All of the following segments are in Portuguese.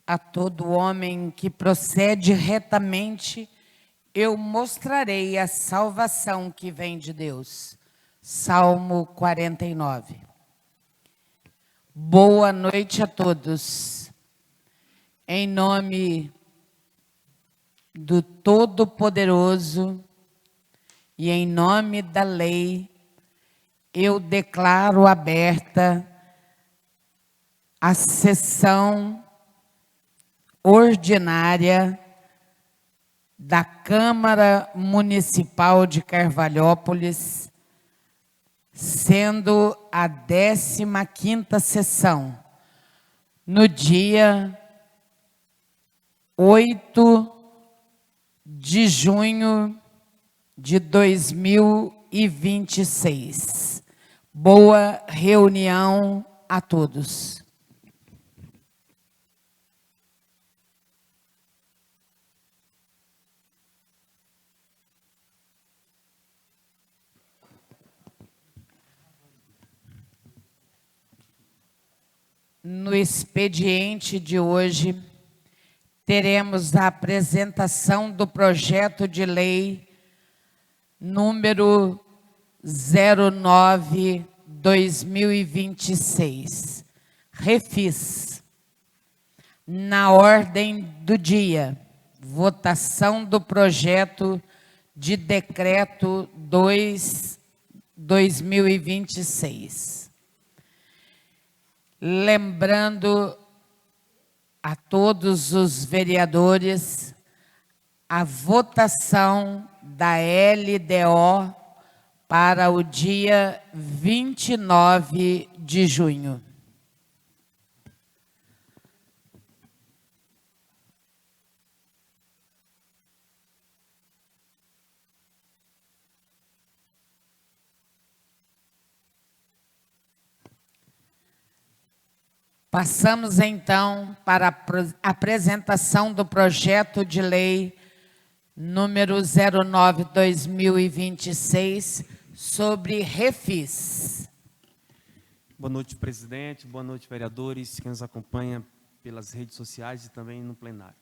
A todo homem que procede retamente, eu mostrarei a salvação que vem de Deus. Salmo 49. Boa noite a todos. Em nome do Todo-Poderoso e em nome da lei, eu declaro aberta a sessão ordinária da Câmara Municipal de Carvalhópolis, sendo a 15ª sessão, no dia 8 de junho de 2026. Boa reunião a todos. No expediente de hoje, teremos a apresentação do projeto de lei número 09/2026, Refis. Na ordem do dia, votação do projeto de decreto 2/2026. Lembrando a todos os vereadores a votação da LDO para o dia 29 de junho. Passamos, então, para a apresentação do projeto de lei número 09/2026, sobre refis. Boa noite, presidente. Boa noite, vereadores, que nos acompanham pelas redes sociais e também no plenário.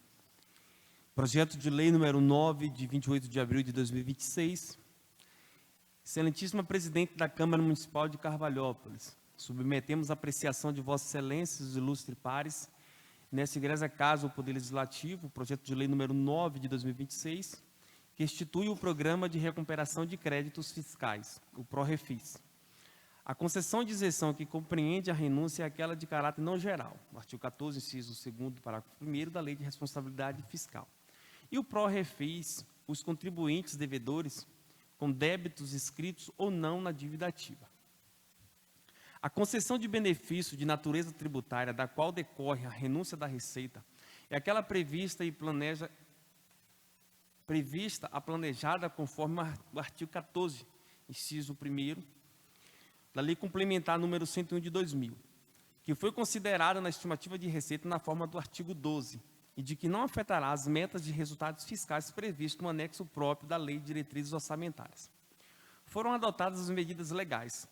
Projeto de lei número 9, de 28 de abril de 2026. Excelentíssima presidente da Câmara Municipal de Carvalhópolis, submetemos a apreciação de Vossa Excelência, os ilustres pares, nessa egressa casa, o Poder Legislativo, o projeto de lei número 9 de 2026, que institui o Programa de Recuperação de Créditos Fiscais, o PROREFIS. A concessão de isenção que compreende a renúncia é aquela de caráter não geral, no artigo 14, inciso 2º, parágrafo 1º da Lei de Responsabilidade Fiscal. E o PROREFIS, os contribuintes devedores com débitos inscritos ou não na dívida ativa. A concessão de benefício de natureza tributária, da qual decorre a renúncia da receita, é aquela prevista a planejada conforme o artigo 14, inciso 1º, da Lei Complementar número 101 de 2000, que foi considerada na estimativa de receita na forma do artigo 12, e de que não afetará as metas de resultados fiscais previstas no anexo próprio da Lei de Diretrizes Orçamentárias. Foram adotadas as medidas legais,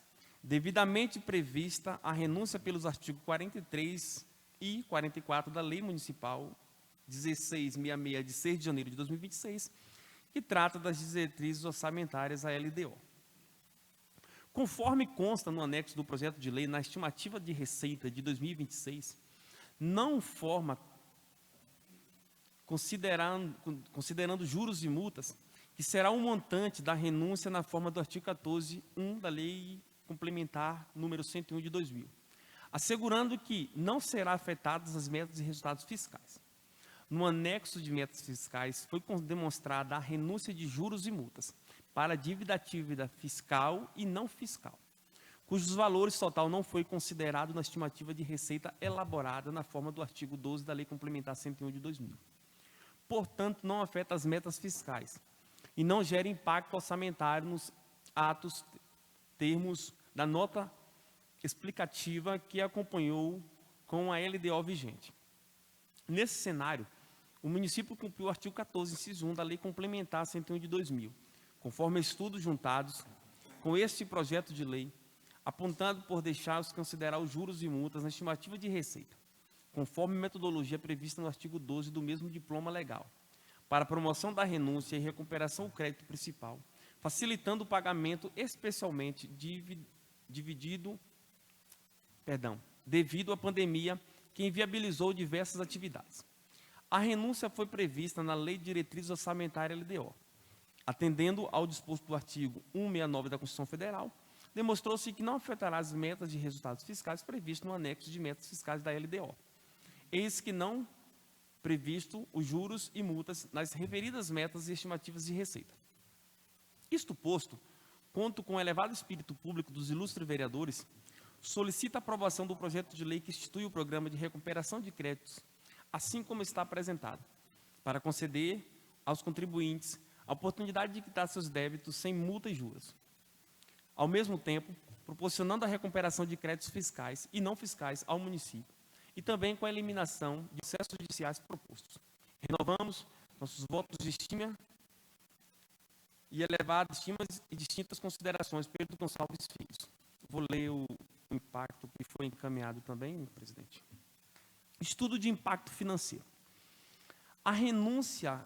devidamente prevista a renúncia pelos artigos 43 e 44 da Lei Municipal 1666, de 6 de janeiro de 2026, que trata das diretrizes orçamentárias, a LDO. Conforme consta no anexo do projeto de lei, na estimativa de receita de 2026, não forma, considerando juros e multas, que será um montante da renúncia na forma do artigo 14.1 da Lei Complementar número 101 de 2000, assegurando que não será afetadas as metas e resultados fiscais. No anexo de metas fiscais foi demonstrada a renúncia de juros e multas para dívida ativa fiscal e não fiscal, cujos valores total não foi considerado na estimativa de receita elaborada na forma do artigo 12 da Lei Complementar 101 de 2000. Portanto, não afeta as metas fiscais e não gera impacto orçamentário nos termos da nota explicativa que acompanhou com a LDO vigente. Nesse cenário, o município cumpriu o artigo 14, inciso 1 da Lei Complementar 101 de 2000, conforme estudos juntados com este projeto de lei, apontando por deixar-os considerar os juros e multas na estimativa de receita, conforme metodologia prevista no artigo 12 do mesmo diploma legal, para promoção da renúncia e recuperação do crédito principal, facilitando o pagamento especialmente devido à pandemia que inviabilizou diversas atividades. A renúncia foi prevista na Lei de Diretrizes Orçamentárias LDO. Atendendo ao disposto do artigo 169 da Constituição Federal, demonstrou-se que não afetará as metas de resultados fiscais previstas no anexo de metas fiscais da LDO. Eis que não previsto os juros e multas nas referidas metas e estimativas de receita. Isto posto, conto com o elevado espírito público dos ilustres vereadores, solicita a aprovação do projeto de lei que institui o programa de recuperação de créditos, assim como está apresentado, para conceder aos contribuintes a oportunidade de quitar seus débitos sem multa e juros. Ao mesmo tempo, proporcionando a recuperação de créditos fiscais e não fiscais ao município, e também com a eliminação de processos judiciais propostos. Renovamos nossos votos de estima e elevadas estimas e distintas considerações Pedro Gonçalves Filhos. Vou ler o impacto que foi encaminhado também, presidente. Estudo de impacto financeiro. A renúncia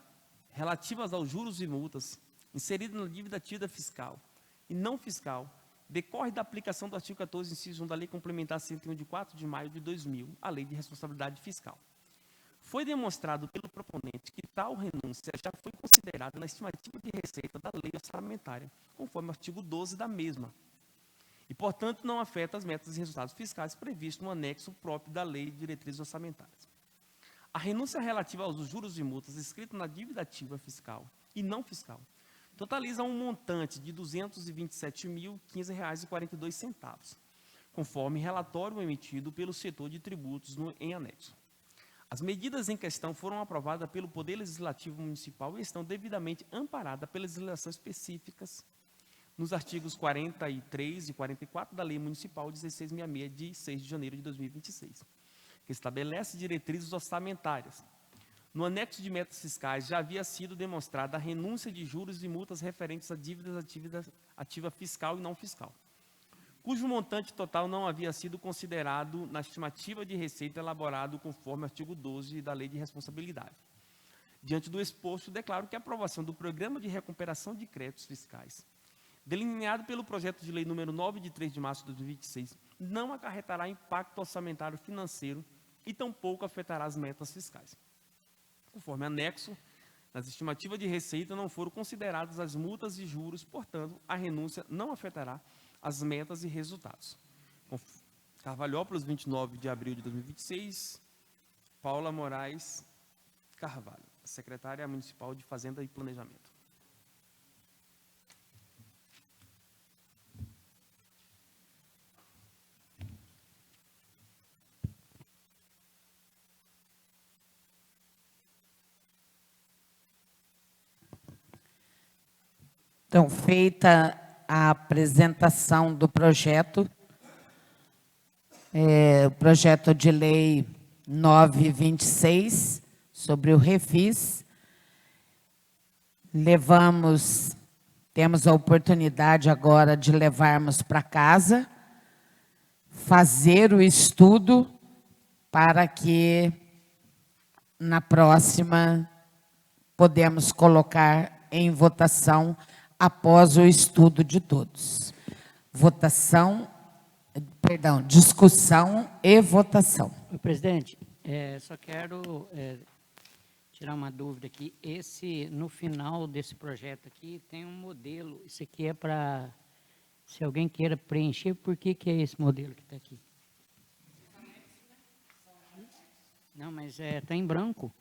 relativas aos juros e multas inseridas na dívida ativa fiscal e não fiscal decorre da aplicação do artigo 14, inciso 1 da Lei Complementar 101 de 4 de maio de 2000, a Lei de Responsabilidade Fiscal. Foi demonstrado pelo proponente que tal renúncia já foi considerada na estimativa de receita da lei orçamentária, conforme o artigo 12 da mesma, e, portanto, não afeta as metas e resultados fiscais previstos no anexo próprio da Lei de Diretrizes Orçamentárias. A renúncia relativa aos juros e multas escrita na dívida ativa fiscal e não fiscal totaliza um montante de R$ 227.015,42, conforme relatório emitido pelo setor de tributos em anexo. As medidas em questão foram aprovadas pelo Poder Legislativo Municipal e estão devidamente amparadas pelas legislações específicas nos artigos 43 e 44 da Lei Municipal 1666, de 6 de janeiro de 2026, que estabelece diretrizes orçamentárias. No anexo de metas fiscais já havia sido demonstrada a renúncia de juros e multas referentes a dívidas ativa fiscal e não fiscal, cujo montante total não havia sido considerado na estimativa de receita elaborado conforme o artigo 12 da Lei de Responsabilidade. Diante do exposto, declaro que a aprovação do Programa de Recuperação de Créditos Fiscais, delineado pelo projeto de lei número 9, de 3 de março de 2026, não acarretará impacto orçamentário financeiro e tampouco afetará as metas fiscais. Conforme anexo, nas estimativas de receita não foram consideradas as multas e juros, portanto, a renúncia não afetará as metas e resultados. Carvalhópolis, 29 de abril de 2026, Paula Moraes Carvalho, secretária municipal de Fazenda e Planejamento. Então, feita a apresentação do projeto, o projeto de lei 926, sobre o refis, temos a oportunidade agora de levarmos para casa, fazer o estudo para que na próxima podemos colocar em votação após o estudo de todos. Discussão e votação. Presidente, só quero tirar uma dúvida aqui. No final desse projeto aqui, tem um modelo. Isso aqui é para, se alguém queira preencher, por que é esse modelo que está aqui? Não, mas está em branco.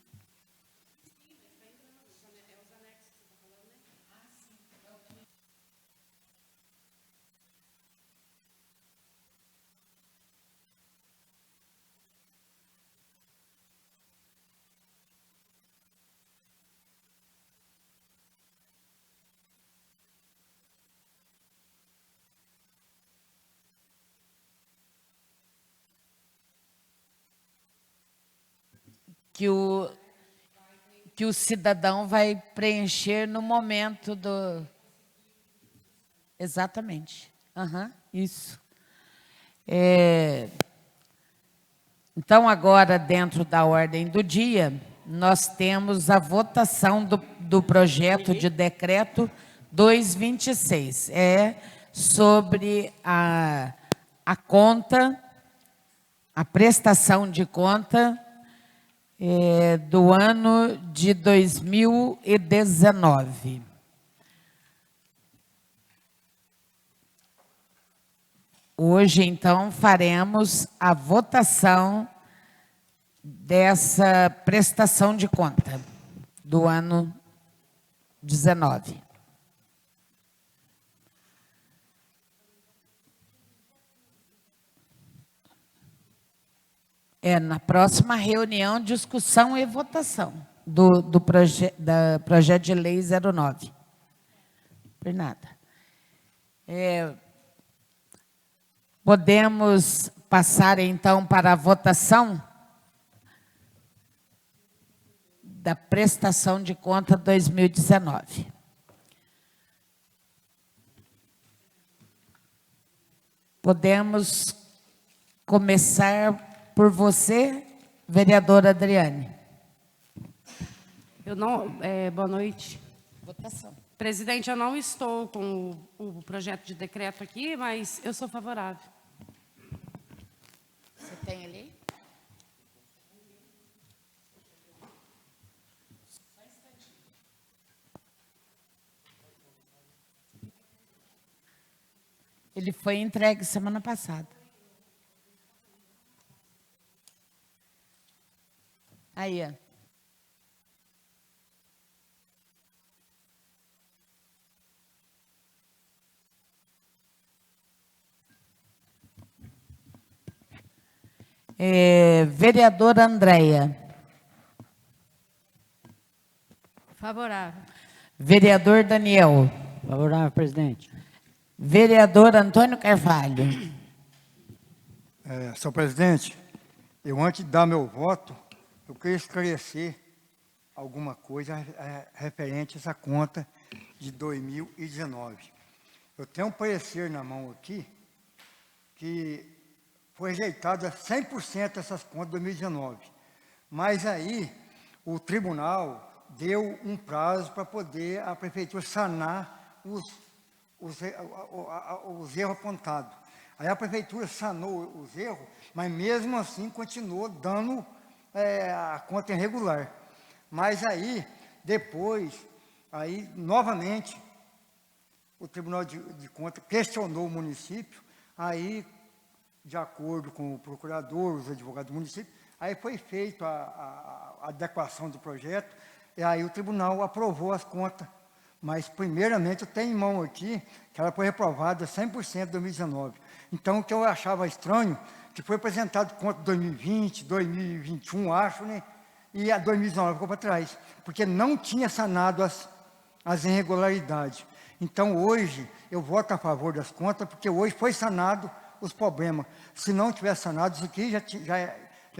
Que o cidadão vai preencher no momento do... Exatamente. Isso. Então, agora, dentro da ordem do dia, nós temos a votação do projeto de decreto 226. É sobre a conta, a prestação de conta do ano de 2019. Hoje, então, faremos a votação dessa prestação de conta do ano 19. Na próxima reunião, discussão e votação do projeto de lei 09. Por nada. Podemos passar, então, para a votação da prestação de conta 2019. Podemos começar por você, vereadora Adriane. Boa noite. Votação. Presidente, eu não estou com o projeto de decreto aqui, mas eu sou favorável. Você tem ali? Ele foi entregue semana passada. Aí, ó. Vereadora Andréia. Favorável. Vereador Daniel. Favorável, presidente. Vereador Antônio Carvalho. Senhor presidente, eu antes de dar meu voto, eu queria esclarecer alguma coisa referente a essa conta de 2019. Eu tenho um parecer na mão aqui que foi rejeitada 100% essas contas de 2019. Mas aí o tribunal deu um prazo para poder a prefeitura sanar os erros apontados. Aí a prefeitura sanou os erros, mas mesmo assim continuou dando a conta irregular. Mas aí, depois, aí novamente, o Tribunal de Contas questionou o município, aí, de acordo com o procurador, os advogados do município, aí foi feita a adequação do projeto, e aí o tribunal aprovou as contas. Mas, primeiramente, eu tenho em mão aqui que ela foi reprovada 100% em 2019. Então, o que eu achava estranho, que foi apresentado conta 2020, 2021, acho, né? E a 2019 ficou para trás, porque não tinha sanado as irregularidades. Então, hoje, eu voto a favor das contas, porque hoje foi sanado os problemas. Se não tivesse sanado, isso aqui já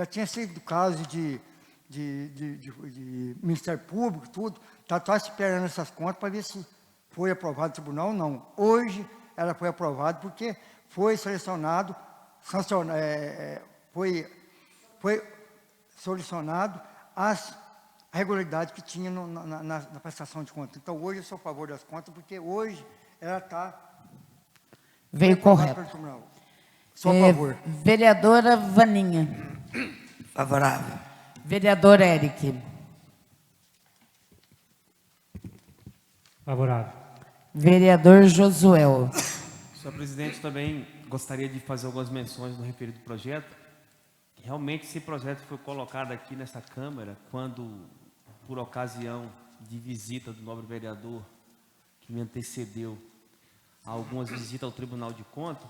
tinha sido caso de Ministério Público, tudo. Está esperando essas contas para ver se foi aprovado no tribunal ou não. Hoje, ela foi aprovada porque foi selecionado, foi solucionado as regularidades que tinha na prestação de contas. Então, hoje eu sou a favor das contas, porque hoje ela está... Veio correto. Sou a favor. Vereadora Vaninha. Favorável. Vereador Eric. Favorável. Vereador Josuel. Senhor presidente, também gostaria de fazer algumas menções no referido projeto. Realmente esse projeto foi colocado aqui nessa Câmara quando, por ocasião de visita do nobre vereador que me antecedeu a algumas visitas ao Tribunal de Contas,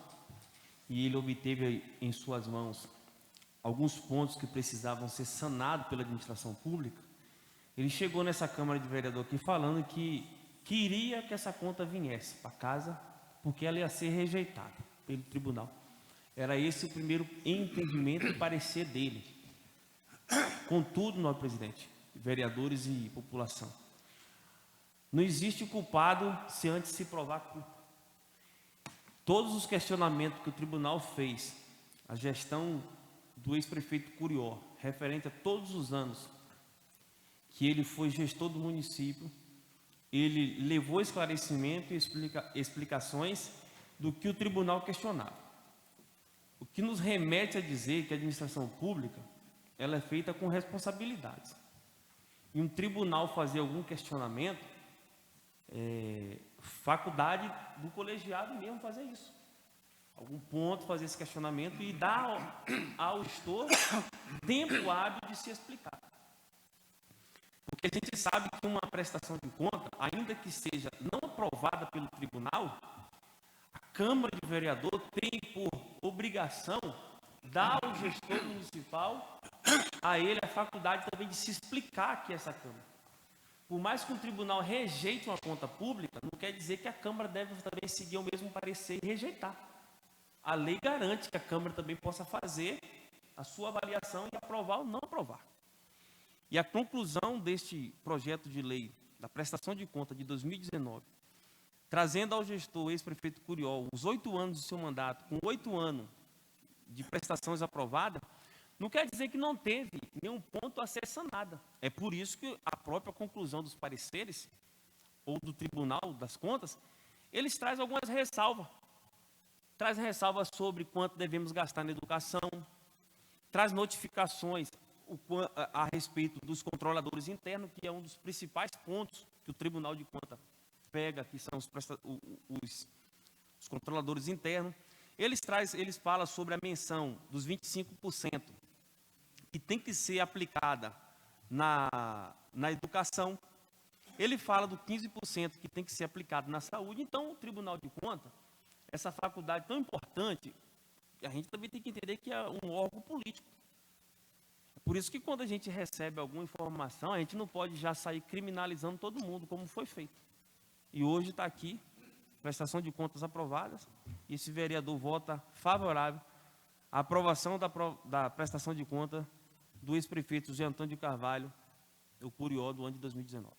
e ele obteve em suas mãos alguns pontos que precisavam ser sanados pela administração pública. Ele chegou nessa Câmara de Vereador aqui falando que queria que essa conta viesse para casa, porque ela ia ser rejeitada pelo tribunal. Era esse o primeiro entendimento e parecer dele. Contudo, nobre presidente, vereadores e população, não existe culpado se antes se provar culpa. Todos os questionamentos que o tribunal fez, a gestão do ex-prefeito Curió, referente a todos os anos que ele foi gestor do município, ele levou esclarecimento e explicações do que o tribunal questionava. O que nos remete a dizer que a administração pública ela é feita com responsabilidades. E um tribunal fazer algum questionamento, faculdade do colegiado mesmo fazer isso. Algum ponto fazer esse questionamento e dar ao gestor tempo hábil de se explicar. Porque a gente sabe que uma prestação de conta, ainda que seja não aprovada pelo tribunal, a Câmara de Vereador tem por obrigação dar ao gestor municipal, a ele a faculdade também de se explicar aqui essa Câmara. Por mais que o tribunal rejeite uma conta pública, não quer dizer que a Câmara deve também seguir o mesmo parecer e rejeitar. A lei garante que a Câmara também possa fazer a sua avaliação e aprovar ou não aprovar. E a conclusão deste projeto de lei da prestação de conta de 2019, trazendo ao gestor, ex-prefeito Curió, os 8 anos de seu mandato, com 8 anos de prestações aprovadas, não quer dizer que não teve nenhum ponto a ser sanado. É por isso que a própria conclusão dos pareceres, ou do Tribunal das Contas, eles trazem algumas ressalvas. Traz ressalvas sobre quanto devemos gastar na educação, traz notificações a respeito dos controladores internos, que é um dos principais pontos que o Tribunal de Contas pega, que são os controladores internos. Eles falam sobre a menção dos 25%, que tem que ser aplicada na educação. Ele fala do 15% que tem que ser aplicado na saúde. Então, o Tribunal de Contas, essa faculdade tão importante, a gente também tem que entender que é um órgão político. Por isso que quando a gente recebe alguma informação, a gente não pode já sair criminalizando todo mundo, como foi feito. E hoje está aqui, prestação de contas aprovadas, e esse vereador vota favorável à aprovação da prestação de contas do ex-prefeito José Antônio de Carvalho, o Curió, do ano de 2019.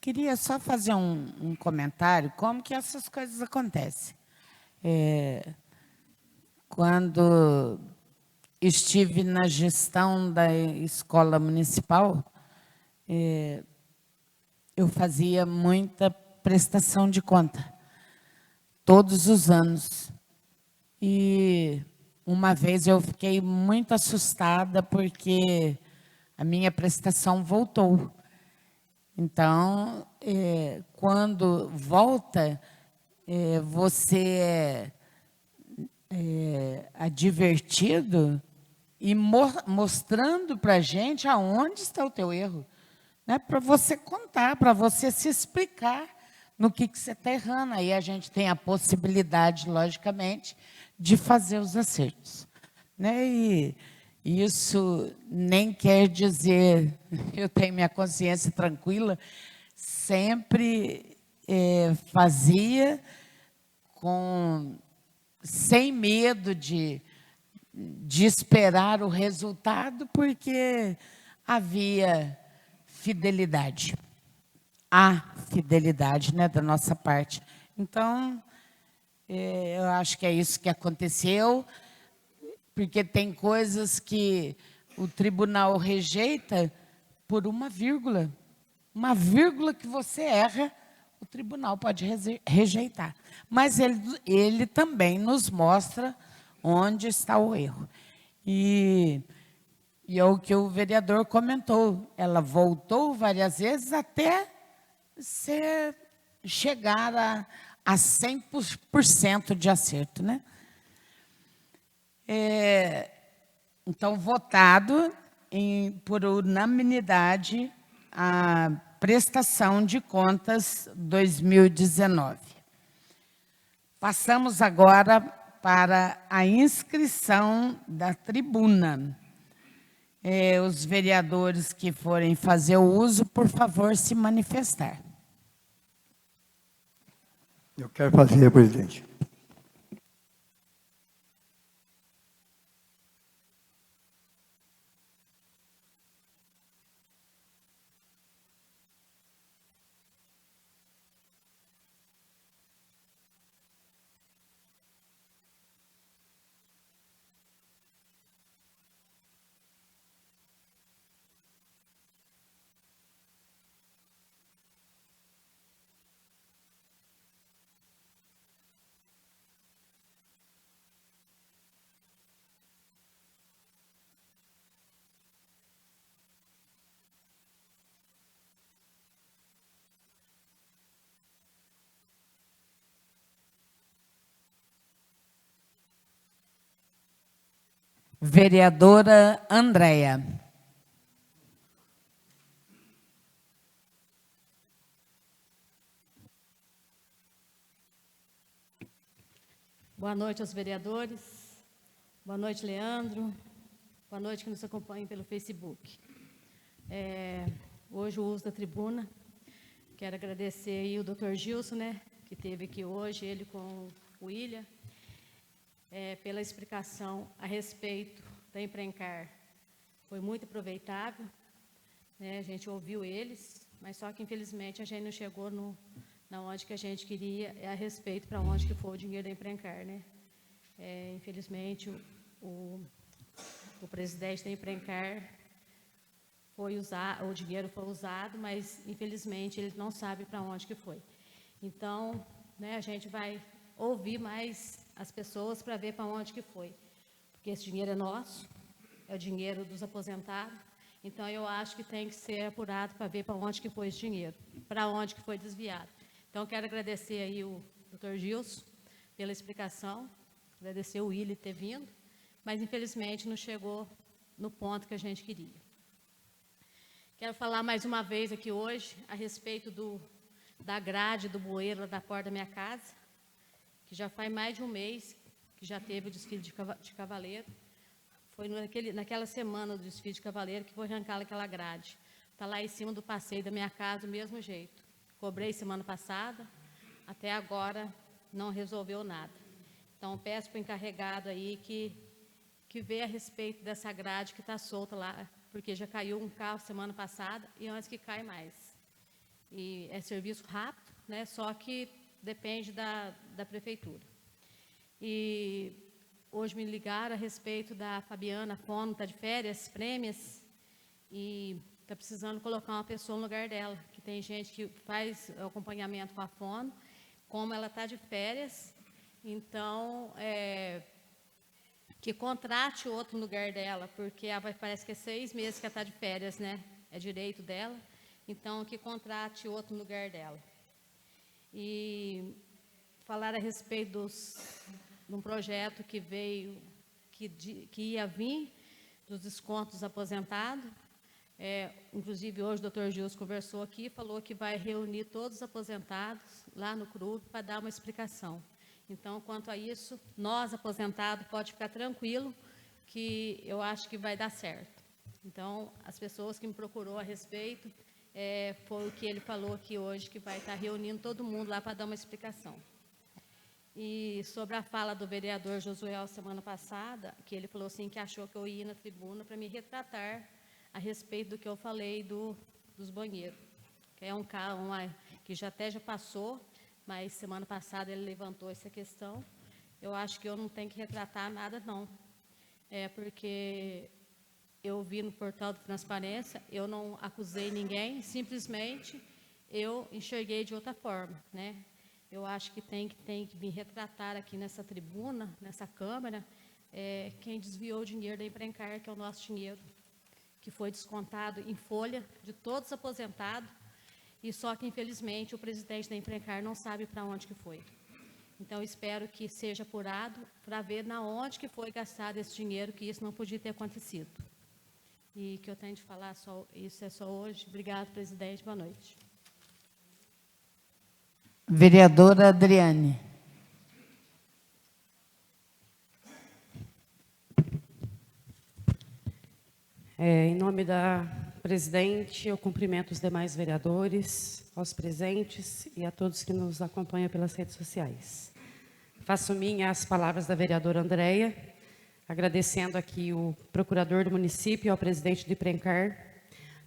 Queria só fazer um comentário, como que essas coisas acontecem. Quando estive na gestão da escola municipal, eu fazia muita prestação de conta, todos os anos. E uma vez eu fiquei muito assustada porque a minha prestação voltou. Então, quando volta, você é advertido e mostrando para a gente aonde está o teu erro, né? Para você contar, para você se explicar no que você está errando. Aí a gente tem a possibilidade, logicamente, de fazer os acertos, né? E isso nem quer dizer, eu tenho minha consciência tranquila, sempre fazia sem medo de esperar o resultado, porque havia fidelidade. Há fidelidade, né, da nossa parte. Então, eu acho que é isso que aconteceu, porque tem coisas que o tribunal rejeita por uma vírgula. Uma vírgula que você erra, o tribunal pode rejeitar. Mas ele também nos mostra onde está o erro. E é o que o vereador comentou. Ela voltou várias vezes até chegar a 100% de acerto, né? Então, votado por unanimidade a prestação de contas 2019. Passamos agora para a inscrição da tribuna. Os vereadores que forem fazer o uso, por favor, se manifestar. Eu quero fazer, presidente. Vereadora Andréia. Boa noite aos vereadores. Boa noite, Leandro. Boa noite que nos acompanhem pelo Facebook. Hoje o uso da tribuna. Quero agradecer aí o Dr. Gilson, né, que esteve aqui hoje, ele com o William, pela explicação a respeito da Imprencar. Foi muito aproveitável, né, a gente ouviu eles, mas só que infelizmente a gente não chegou na onde que a gente queria, a respeito para onde que foi o dinheiro da Imprencar, né. Infelizmente o presidente da Imprencar foi usar, o dinheiro foi usado, mas infelizmente ele não sabe para onde que foi. Então, né, a gente vai ouvir mais as pessoas para ver para onde que foi, porque esse dinheiro é nosso, é o dinheiro dos aposentados. Então eu acho que tem que ser apurado para ver para onde que foi esse dinheiro, para onde que foi desviado. Então quero agradecer aí o Dr. Gilson pela explicação, agradecer o Willi ter vindo, mas infelizmente não chegou no ponto que a gente queria. Quero falar mais uma vez aqui hoje a respeito da grade do bueiro lá da porta da minha casa, que já faz mais de um mês que já teve o desfile de cavaleiro. Foi naquela semana do desfile de cavaleiro que foi arrancar aquela grade. Está lá em cima do passeio da minha casa do mesmo jeito. Cobrei semana passada, até agora não resolveu nada. Então peço para o encarregado aí que vê a respeito dessa grade que está solta lá, porque já caiu um carro semana passada e antes que cai mais. E é serviço rápido, né? Só que depende da prefeitura. E hoje me ligaram a respeito da Fabiana Fono, está de férias, prêmios, e está precisando colocar uma pessoa no lugar dela, que tem gente que faz acompanhamento com a Fono, como ela está de férias, então que contrate outro no lugar dela, porque parece que é 6 meses que ela está de férias, né? É direito dela. Então, que contrate outro no lugar dela. E falar a respeito de um projeto que veio, que ia vir, dos descontos dos aposentados. Inclusive, hoje o Dr. Gilson conversou aqui, falou que vai reunir todos os aposentados lá no CRUB para dar uma explicação. Então, quanto a isso, nós, aposentados, pode ficar tranquilo que eu acho que vai dar certo. Então, as pessoas que me procurou a respeito, foi o que ele falou aqui hoje, que vai estar reunindo todo mundo lá para dar uma explicação. E sobre a fala do vereador Josué semana passada, que ele falou assim que achou que eu ia na tribuna para me retratar a respeito do que eu falei dos banheiros. Que é um caso que já passou, mas semana passada ele levantou essa questão. Eu acho que eu não tenho que retratar nada, não. Porque eu vi no portal de transparência, eu não acusei ninguém, simplesmente eu enxerguei de outra forma, né? Eu acho que tem que me retratar aqui nessa tribuna, nessa Câmara, quem desviou o dinheiro da Imprencar, que é o nosso dinheiro, que foi descontado em folha de todos os aposentados, e só que, infelizmente, o presidente da Imprencar não sabe para onde que foi. Então, espero que seja apurado para ver na onde que foi gastado esse dinheiro, que isso não podia ter acontecido. E que eu tenho de falar, isso é só hoje. Obrigado, presidente. Boa noite. Vereadora Adriane. Em nome da presidente, eu cumprimento os demais vereadores, aos presentes e a todos que nos acompanham pelas redes sociais. Faço minhas as palavras da vereadora Andréia, agradecendo aqui o procurador do município, ao presidente do Imprencar,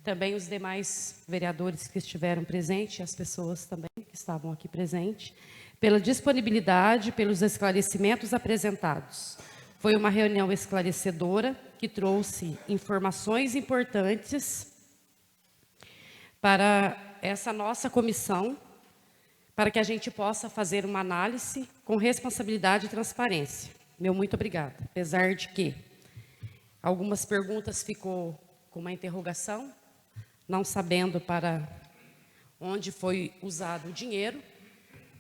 também os demais vereadores que estiveram presentes, as pessoas também que estavam aqui presentes, pela disponibilidade, pelos esclarecimentos apresentados. Foi uma reunião esclarecedora, que trouxe informações importantes para essa nossa comissão, para que a gente possa fazer uma análise com responsabilidade e transparência. Meu muito obrigada. Apesar de que algumas perguntas ficou com uma interrogação, não sabendo para onde foi usado o dinheiro,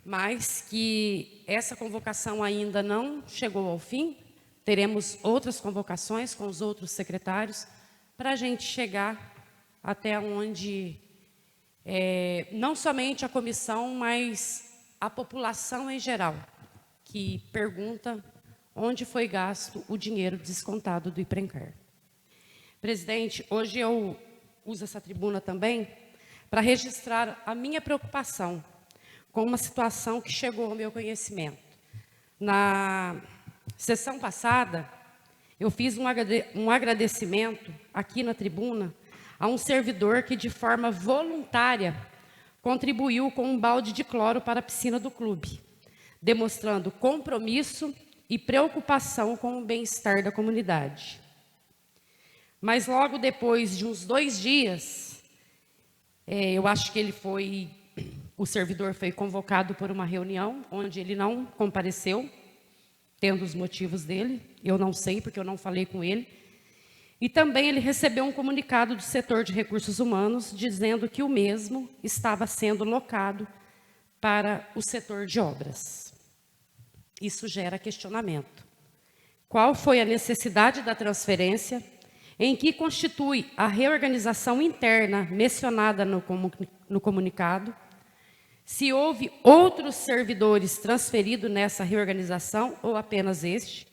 mas que essa convocação ainda não chegou ao fim, teremos outras convocações com os outros secretários para a gente chegar até onde não somente a comissão, mas a população em geral, que pergunta onde foi gasto o dinheiro descontado do IPRENCAR. Presidente, hoje eu uso essa tribuna também para registrar a minha preocupação com uma situação que chegou ao meu conhecimento. Na sessão passada, eu fiz um agradecimento aqui na tribuna a um servidor que, de forma voluntária, contribuiu com um balde de cloro para a piscina do clube, demonstrando compromisso e preocupação com o bem-estar da comunidade. Mas logo depois de uns 2 dias, eu acho que o servidor foi convocado por uma reunião, onde ele não compareceu, tendo os motivos dele, eu não sei, porque eu não falei com ele. E também ele recebeu um comunicado do setor de recursos humanos, dizendo que o mesmo estava sendo locado para o setor de obras. Isso gera questionamento. Qual foi a necessidade da transferência? Em que constitui a reorganização interna mencionada no comunicado? Se houve outros servidores transferidos nessa reorganização ou apenas este?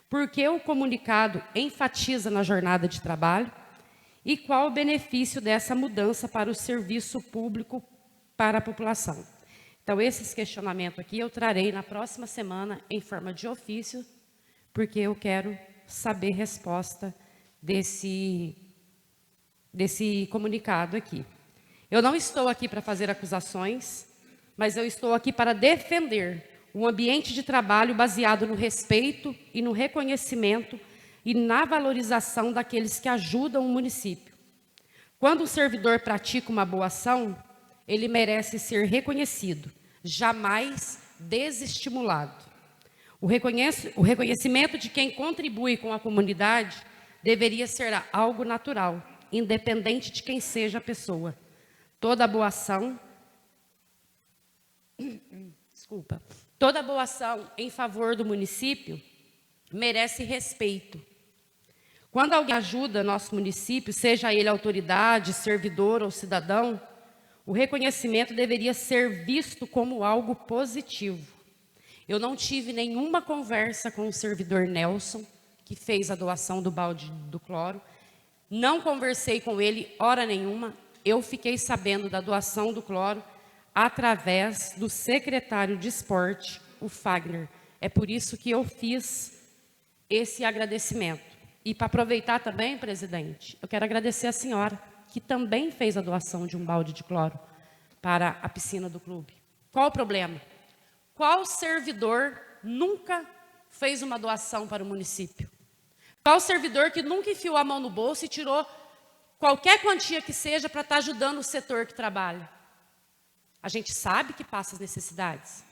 Por que o comunicado enfatiza na jornada de trabalho? E qual o benefício dessa mudança para o serviço público para a população? Então, esses questionamentos aqui eu trarei na próxima semana em forma de ofício, porque eu quero saber resposta desse comunicado aqui. Eu não estou aqui para fazer acusações, mas eu estou aqui para defender um ambiente de trabalho baseado no respeito e no reconhecimento e na valorização daqueles que ajudam o município. Quando um servidor pratica uma boa ação, ele merece ser reconhecido, jamais desestimulado. O reconhecimento de quem contribui com a comunidade deveria ser algo natural, independente de quem seja a pessoa. Toda boa ação em favor do município merece respeito. Quando alguém ajuda nosso município, seja ele autoridade, servidor ou cidadão, o reconhecimento deveria ser visto como algo positivo. Eu não tive nenhuma conversa com o servidor Nelson, que fez a doação do balde do cloro. Não conversei com ele hora nenhuma. Eu fiquei sabendo da doação do cloro através do secretário de esporte, o Fagner. É por isso que eu fiz esse agradecimento. E para aproveitar também, presidente, eu quero agradecer a senhora, que também fez a doação de um balde de cloro para a piscina do clube. Qual o problema? Qual servidor nunca fez uma doação para o município? Qual servidor que nunca enfiou a mão no bolso e tirou qualquer quantia que seja para estar ajudando o setor que trabalha? A gente sabe que passa as necessidades,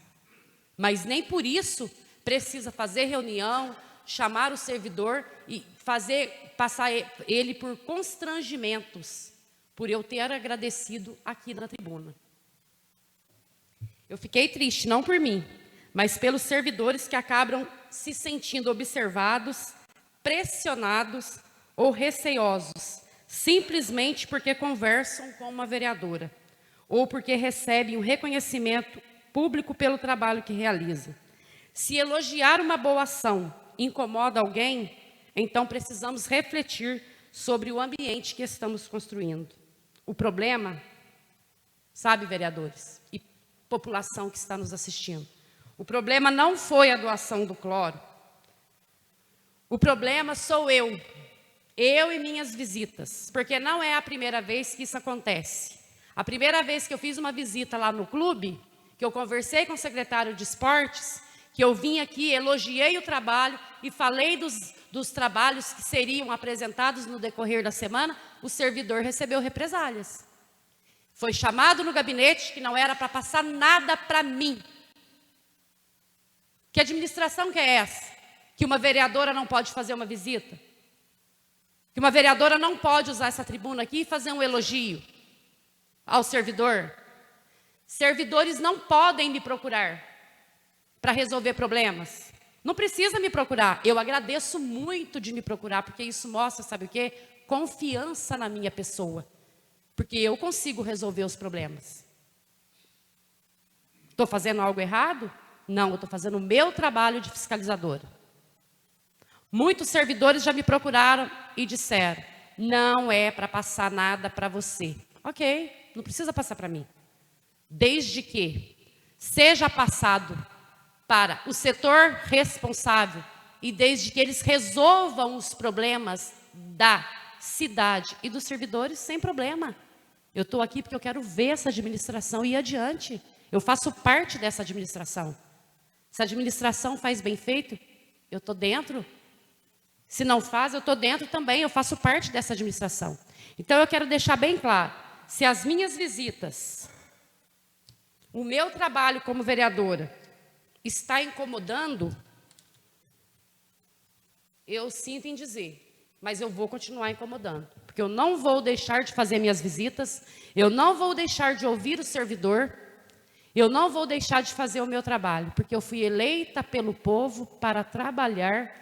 mas nem por isso precisa fazer reunião, chamar o servidor e passar ele por constrangimentos, por eu ter agradecido aqui na tribuna. Eu fiquei triste, não por mim, mas pelos servidores que acabam se sentindo observados, pressionados ou receosos, simplesmente porque conversam com uma vereadora, ou porque recebem um reconhecimento público pelo trabalho que realiza. Se elogiar uma boa ação incomoda alguém, então precisamos refletir sobre o ambiente que estamos construindo. O problema, sabe, vereadores e população que está nos assistindo, o problema não foi a doação do cloro. O problema sou eu e minhas visitas, porque não é a primeira vez que isso acontece. A primeira vez que eu fiz uma visita lá no clube, que eu conversei com o secretário de esportes, que eu vim aqui, elogiei o trabalho e falei dos trabalhos que seriam apresentados no decorrer da semana, o servidor recebeu represálias. Foi chamado no gabinete que não era para passar nada para mim. Que administração que é essa? Que uma vereadora não pode fazer uma visita? Que uma vereadora não pode usar essa tribuna aqui e fazer um elogio ao servidor? Servidores não podem me procurar para resolver problemas. Não precisa me procurar. Eu agradeço muito de me procurar, porque isso mostra, sabe o quê? Confiança na minha pessoa. Porque eu consigo resolver os problemas. Estou fazendo algo errado? Não, eu estou fazendo o meu trabalho de fiscalizadora. Muitos servidores já me procuraram e disseram, não é para passar nada para você. Ok, não precisa passar para mim. Desde que seja passado para o setor responsável e desde que eles resolvam os problemas da cidade e dos servidores, sem problema. Eu estou aqui porque eu quero ver essa administração ir adiante. Eu faço parte dessa administração. Se a administração faz bem feito, eu estou dentro. Se não faz, eu estou dentro também. Eu faço parte dessa administração. Então, eu quero deixar bem claro, se as minhas visitas, o meu trabalho como vereadora, está incomodando, eu sinto em dizer, mas eu vou continuar incomodando. Porque eu não vou deixar de fazer minhas visitas, eu não vou deixar de ouvir o servidor, eu não vou deixar de fazer o meu trabalho, porque eu fui eleita pelo povo para trabalhar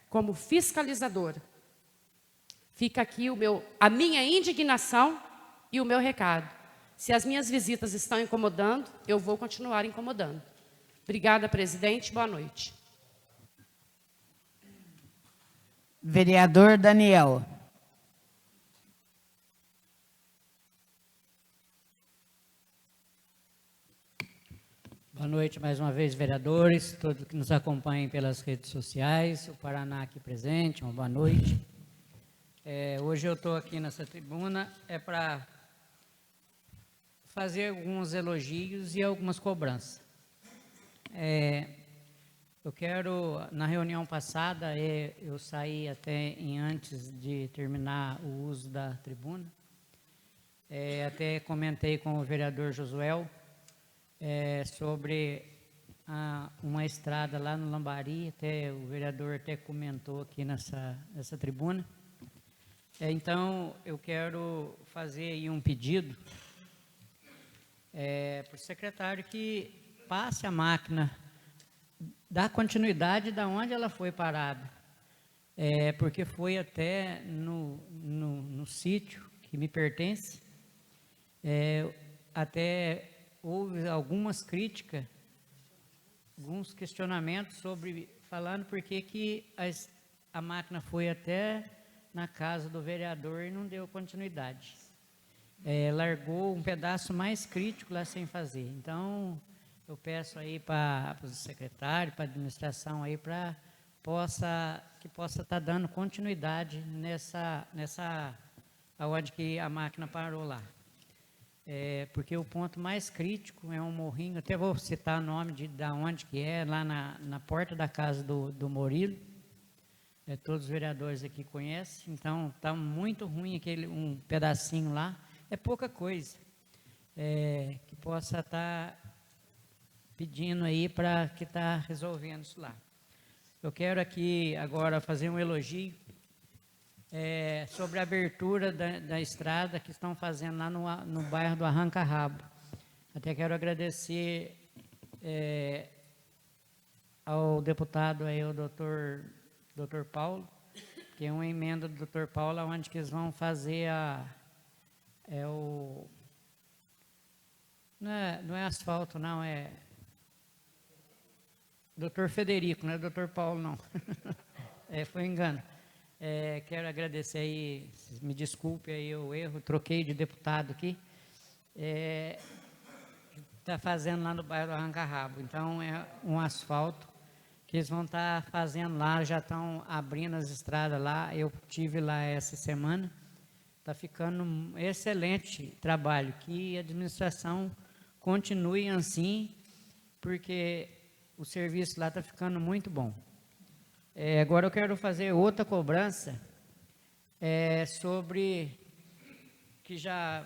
como fiscalizadora. Fica aqui a minha indignação e o meu recado. Se as minhas visitas estão incomodando, eu vou continuar incomodando. Obrigada, presidente. Boa noite. Vereador Daniel. Boa noite mais uma vez, vereadores, todos que nos acompanhem pelas redes sociais, o Paraná aqui presente, uma boa noite. Hoje eu estou aqui nessa tribuna para fazer alguns elogios e algumas cobranças. Eu quero, na reunião passada, eu saí até antes de terminar o uso da tribuna, até comentei com o vereador Josuel, sobre uma estrada lá no Lambari, até o vereador até comentou aqui nessa tribuna. Então, eu quero fazer aí um pedido para o secretário que passe a máquina, dá continuidade da onde ela foi parada, porque foi até no sítio que me pertence, até houve algumas críticas, alguns questionamentos falando por que a máquina foi até na casa do vereador e não deu continuidade. Largou um pedaço mais crítico lá sem fazer. Então, eu peço aí para o secretário, para a administração aí, que possa estar dando continuidade aonde que a máquina parou lá. Porque o ponto mais crítico é um morrinho, até vou citar o nome de onde que lá na porta da casa do Murilo, todos os vereadores aqui conhecem, então está muito ruim um pedacinho lá, é pouca coisa, que possa estar pedindo aí para que está resolvendo isso lá. Eu quero aqui agora fazer um elogio sobre a abertura da estrada que estão fazendo lá no bairro do Arranca-Rabo. Até quero agradecer ao deputado aí, o doutor Paulo, que é uma emenda do doutor Paulo, onde que eles vão fazer não é asfalto, não, é doutor Federico, não é doutor Paulo, não. Foi engano. Quero agradecer aí, me desculpe aí o erro, troquei de deputado aqui, está fazendo lá no bairro do Arranca-Rabo. Então, é um asfalto que eles vão estar fazendo lá, já estão abrindo as estradas lá, eu estive lá essa semana, está ficando um excelente trabalho, que a administração continue assim, porque o serviço lá está ficando muito bom. Agora eu quero fazer outra cobrança sobre, que já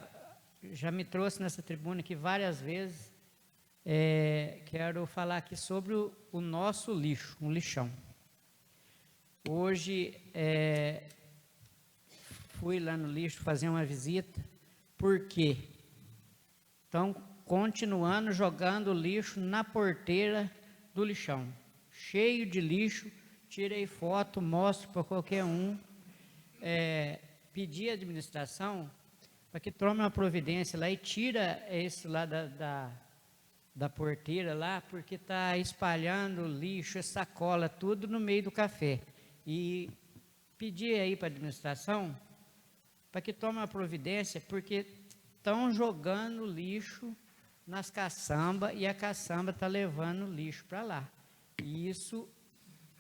me trouxe nessa tribuna aqui várias vezes, quero falar aqui sobre o nosso lixo, um lixão. Hoje fui lá no lixo fazer uma visita, porque estão continuando jogando lixo na porteira do lixão. cheio de lixo, tirei foto, mostro para qualquer um, pedi à administração para que tome uma providência lá e tira esse lá da porteira lá, porque está espalhando lixo, sacola, tudo no meio do café. E pedi aí para a administração para que tome uma providência, porque estão jogando lixo nas caçambas e a caçamba está levando lixo para lá. E isso,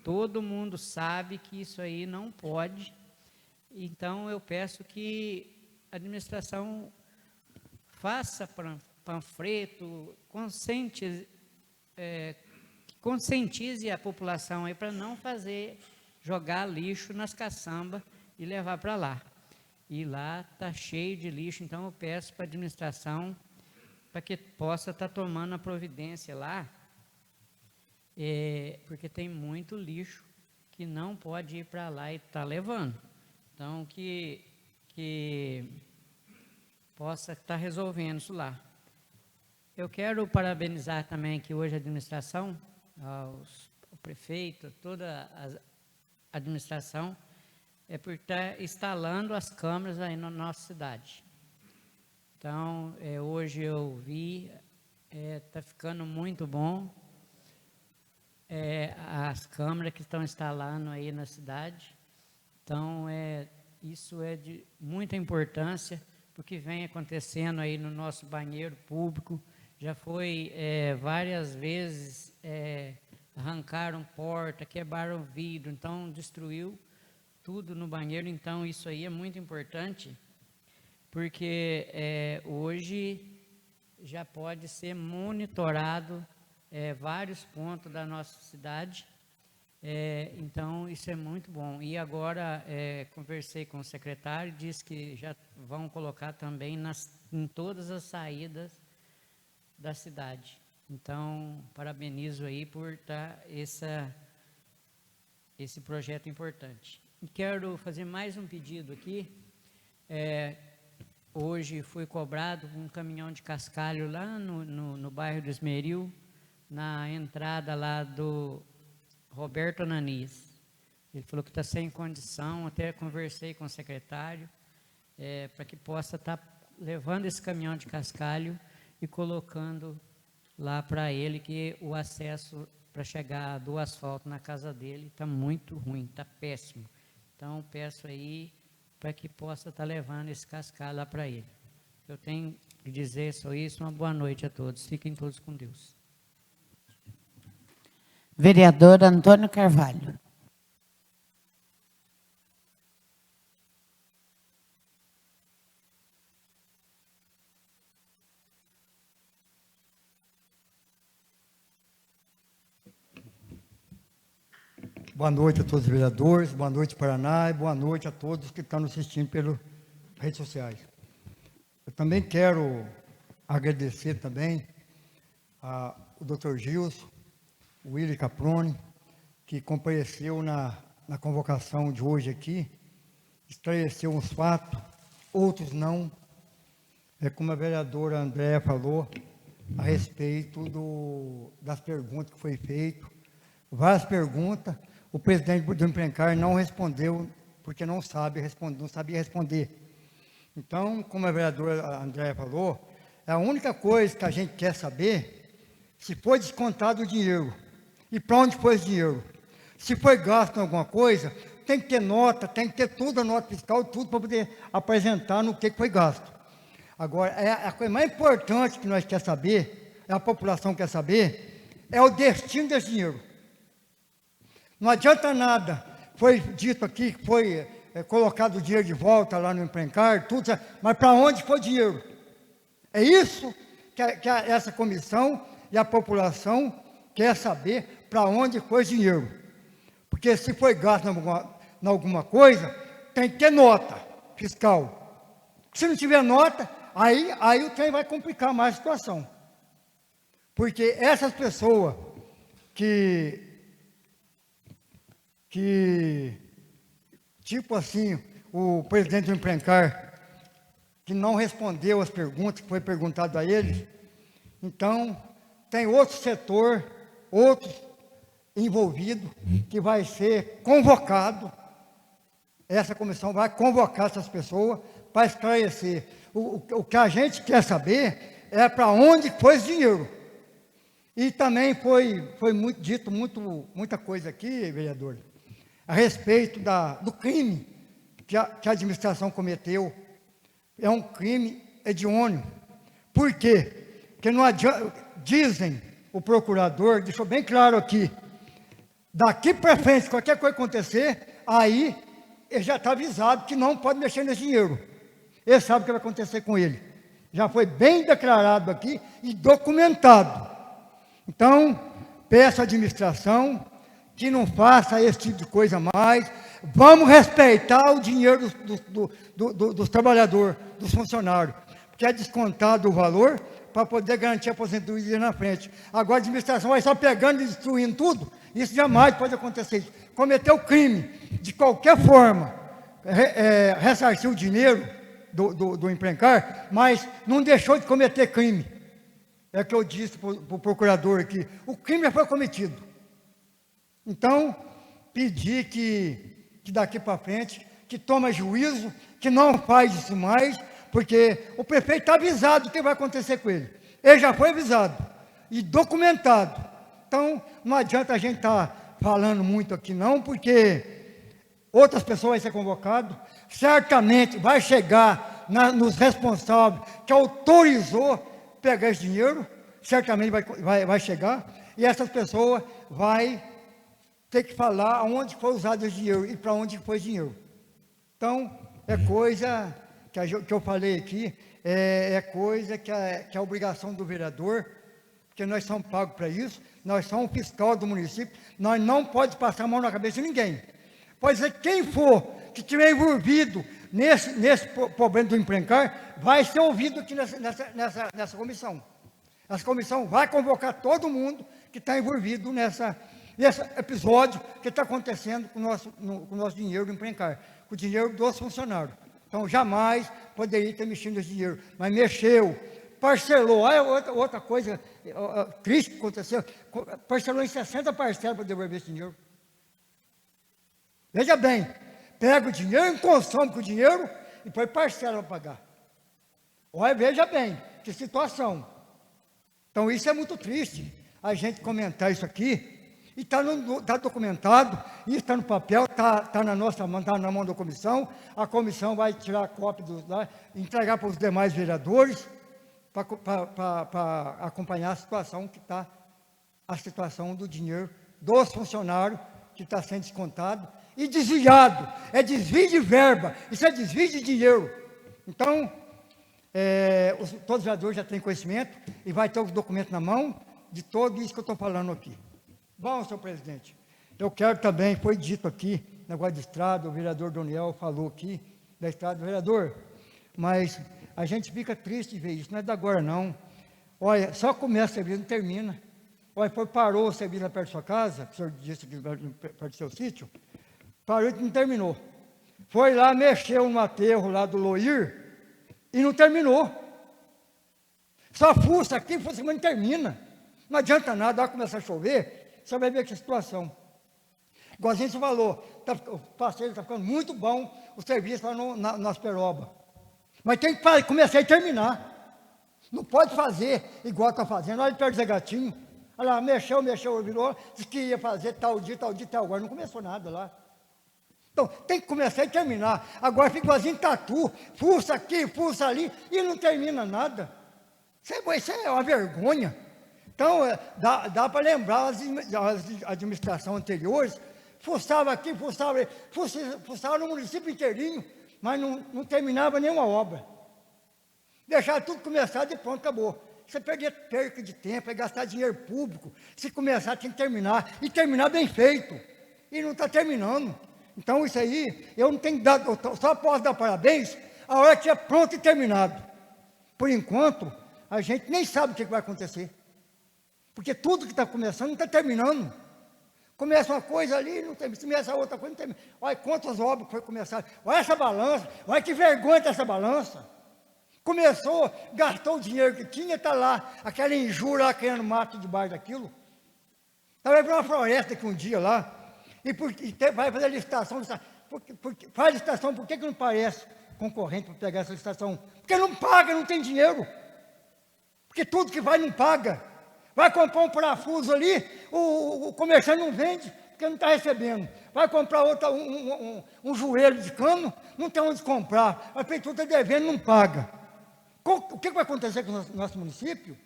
todo mundo sabe que isso aí não pode. Então, eu peço que a administração faça panfleto, conscientize a população aí para não jogar lixo nas caçambas e levar para lá. E lá está cheio de lixo, então eu peço para a administração para que possa estar tomando a providência lá, porque tem muito lixo que não pode ir para lá e está levando. Então, que possa estar resolvendo isso lá. Eu quero parabenizar também aqui hoje a administração, o prefeito, toda a administração, por estar instalando as câmeras aí na nossa cidade. Então, hoje eu vi, está ficando muito bom, as câmeras que estão instalando aí na cidade. Então, isso é de muita importância, porque vem acontecendo aí no nosso banheiro público. Já foi várias vezes, arrancaram porta, quebraram vidro, então destruiu tudo no banheiro. Então, isso aí é muito importante, porque hoje já pode ser monitorado vários pontos da nossa cidade. Então, isso é muito bom. E agora, conversei com o secretário, disse que já vão colocar também em todas as saídas da cidade. Então, parabenizo aí por estar esse projeto importante. E quero fazer mais um pedido aqui. Hoje foi cobrado um caminhão de cascalho lá no bairro do Esmeril, na entrada lá do Roberto Ananias. Ele falou que está sem condição, até conversei com o secretário, para que possa estar levando esse caminhão de cascalho e colocando lá para ele, que o acesso para chegar do asfalto na casa dele está muito ruim, está péssimo. Então, peço aí para que possa estar levando esse cascalho lá para ele. Eu tenho que dizer só isso. Uma boa noite a todos. Fiquem todos com Deus. Vereador Antônio Carvalho. Boa noite a todos os vereadores, boa noite, Paraná, e boa noite a todos que estão nos assistindo pelas redes sociais. Eu também quero agradecer também ao Dr. Gilson, o Willy Caproni, que compareceu na convocação de hoje aqui, esclareceu uns fatos, outros não. Como a vereadora Andréa falou, a respeito das perguntas que foi feito, várias perguntas. O presidente do Imprencar não respondeu, porque não sabia responder. Então, como a vereadora Andréa falou, a única coisa que a gente quer saber se foi descontado o dinheiro e para onde foi esse dinheiro. Se foi gasto em alguma coisa, tem que ter nota, tem que ter tudo, a nota fiscal, tudo para poder apresentar no que foi gasto. Agora, a coisa mais importante que nós queremos saber, a população quer saber, é o destino desse dinheiro. Não adianta nada, foi dito aqui que foi colocado o dinheiro de volta lá no Imprencar, tudo, mas para onde foi o dinheiro? É isso que essa comissão e a população quer saber, para onde foi o dinheiro. Porque se foi gasto em alguma coisa, tem que ter nota fiscal. Se não tiver nota, aí o trem vai complicar mais a situação. Porque essas pessoas que tipo assim, o presidente do Imprencar, que não respondeu as perguntas que foi perguntado a ele, então, tem outro setor, outros envolvido, que vai ser convocado. Essa comissão vai convocar essas pessoas para esclarecer. O que a gente quer saber é para onde foi esse dinheiro. E também foi dito muita coisa aqui, vereador, a respeito do crime que a administração cometeu. É um crime hediondo. Por quê? Porque não adianta, dizem, o procurador deixou bem claro aqui, daqui para frente, qualquer coisa acontecer, aí ele já está avisado que não pode mexer nesse dinheiro. Ele sabe o que vai acontecer com ele. Já foi bem declarado aqui e documentado. Então, peço à administração que não faça esse tipo de coisa mais. Vamos respeitar o dinheiro dos trabalhadores, dos funcionários, porque é descontado o valor para poder garantir a aposentadoria na frente. Agora a administração vai só pegando e destruindo tudo. Isso jamais pode acontecer. Cometeu crime, de qualquer forma, ressarciu o dinheiro do Imprecar, mas não deixou de cometer crime. É o que eu disse para o procurador aqui. O crime já foi cometido. Então, pedir que daqui para frente, que toma juízo, que não faz isso mais, porque o prefeito está avisado do que vai acontecer com ele. Ele já foi avisado e documentado. Então, não adianta a gente estar falando muito aqui não, porque outras pessoas vão ser convocadas, certamente vai chegar nos responsáveis que autorizou pegar esse dinheiro, certamente vai chegar, e essas pessoas vão ter que falar aonde foi usado esse dinheiro e para onde foi esse dinheiro. Então, é coisa que eu falei aqui, é coisa que é obrigação do vereador, porque nós somos pagos para isso, nós somos fiscal do município, nós não podemos passar a mão na cabeça de ninguém. Pode ser quem for que estiver envolvido nesse problema do Imprecar, vai ser ouvido aqui nessa comissão. Essa comissão vai convocar todo mundo que está envolvido nesse episódio que está acontecendo com o nosso dinheiro do Imprecar, com o dinheiro dos funcionários. Então, jamais poderia ter mexido nesse dinheiro, mas mexeu, parcelou. Olha outra coisa triste que aconteceu, parcelou em 60 parcelas para devolver esse dinheiro. Veja bem, pega o dinheiro, consome com o dinheiro e põe parcela para pagar. Olha, veja bem, que situação. Então, isso é muito triste, a gente comentar isso aqui, e está documentado, isso está no papel, está na nossa mão, está na mão da comissão, a comissão vai tirar a cópia, entregar para os demais vereadores, para acompanhar a situação que está, a situação do dinheiro dos funcionários, que está sendo descontado, e desviado, é desvio de verba, isso é desvio de dinheiro. Então, todos os vereadores já têm conhecimento, e vai ter os documentos na mão, de tudo isso que eu estou falando aqui. Bom, senhor presidente, eu quero também, foi dito aqui, negócio de estrada, o vereador Doniel falou aqui, da estrada, vereador, mas a gente fica triste de ver isso, não é de agora não. Olha, só começa o serviço, não termina. Olha, parou o serviço perto da sua casa, que o senhor disse que perto do seu sítio, parou e não terminou. Foi lá, mexeu no aterro lá do Loir, e não terminou. Só fuça aqui, fuça, mas não termina. Não adianta nada, vai começar a chover, você vai ver que situação. Igualzinho você falou, o passeio está ficando muito bom, o serviço lá nas Peroba. Mas tem que começar e terminar. Não pode fazer igual está fazendo. Olha perto do Zé Gatinho. Olha lá, mexeu, virou, disse que ia fazer tal dia, tal agora. Não começou nada lá. Então, tem que começar e terminar. Agora fica igualzinho tatu, fuça aqui, fuça ali, e não termina nada. Isso é uma vergonha. Então, dá para lembrar as administrações anteriores, fuçava aqui, fuçava no município inteirinho, mas não terminava nenhuma obra. Deixava tudo começado e pronto, acabou. Você perdia perca de tempo, ia gastar dinheiro público. Se começar, tinha que terminar, e terminar bem feito. E não está terminando. Então, isso aí, eu não tenho dado, eu só posso dar parabéns a hora que é pronto e terminado. Por enquanto, a gente nem sabe o que vai acontecer. Porque tudo que está começando não está terminando. Começa uma coisa ali, não termina. Começa outra coisa, não termina. Olha quantas obras foi começar. Olha essa balança. Olha que vergonha dessa balança. Começou, gastou o dinheiro que tinha, está lá. Aquela injúria lá, querendo mato debaixo daquilo. Vai para uma floresta aqui um dia lá, vai fazer a licitação. Faz licitação, por que não parece concorrente para pegar essa licitação? Porque não paga, não tem dinheiro. Porque tudo que vai não paga. Vai comprar um parafuso ali, o comerciante não vende, porque não está recebendo. Vai comprar um joelho de cano, não tem onde comprar. A prefeitura está devendo, não paga. O que vai acontecer com o nosso município?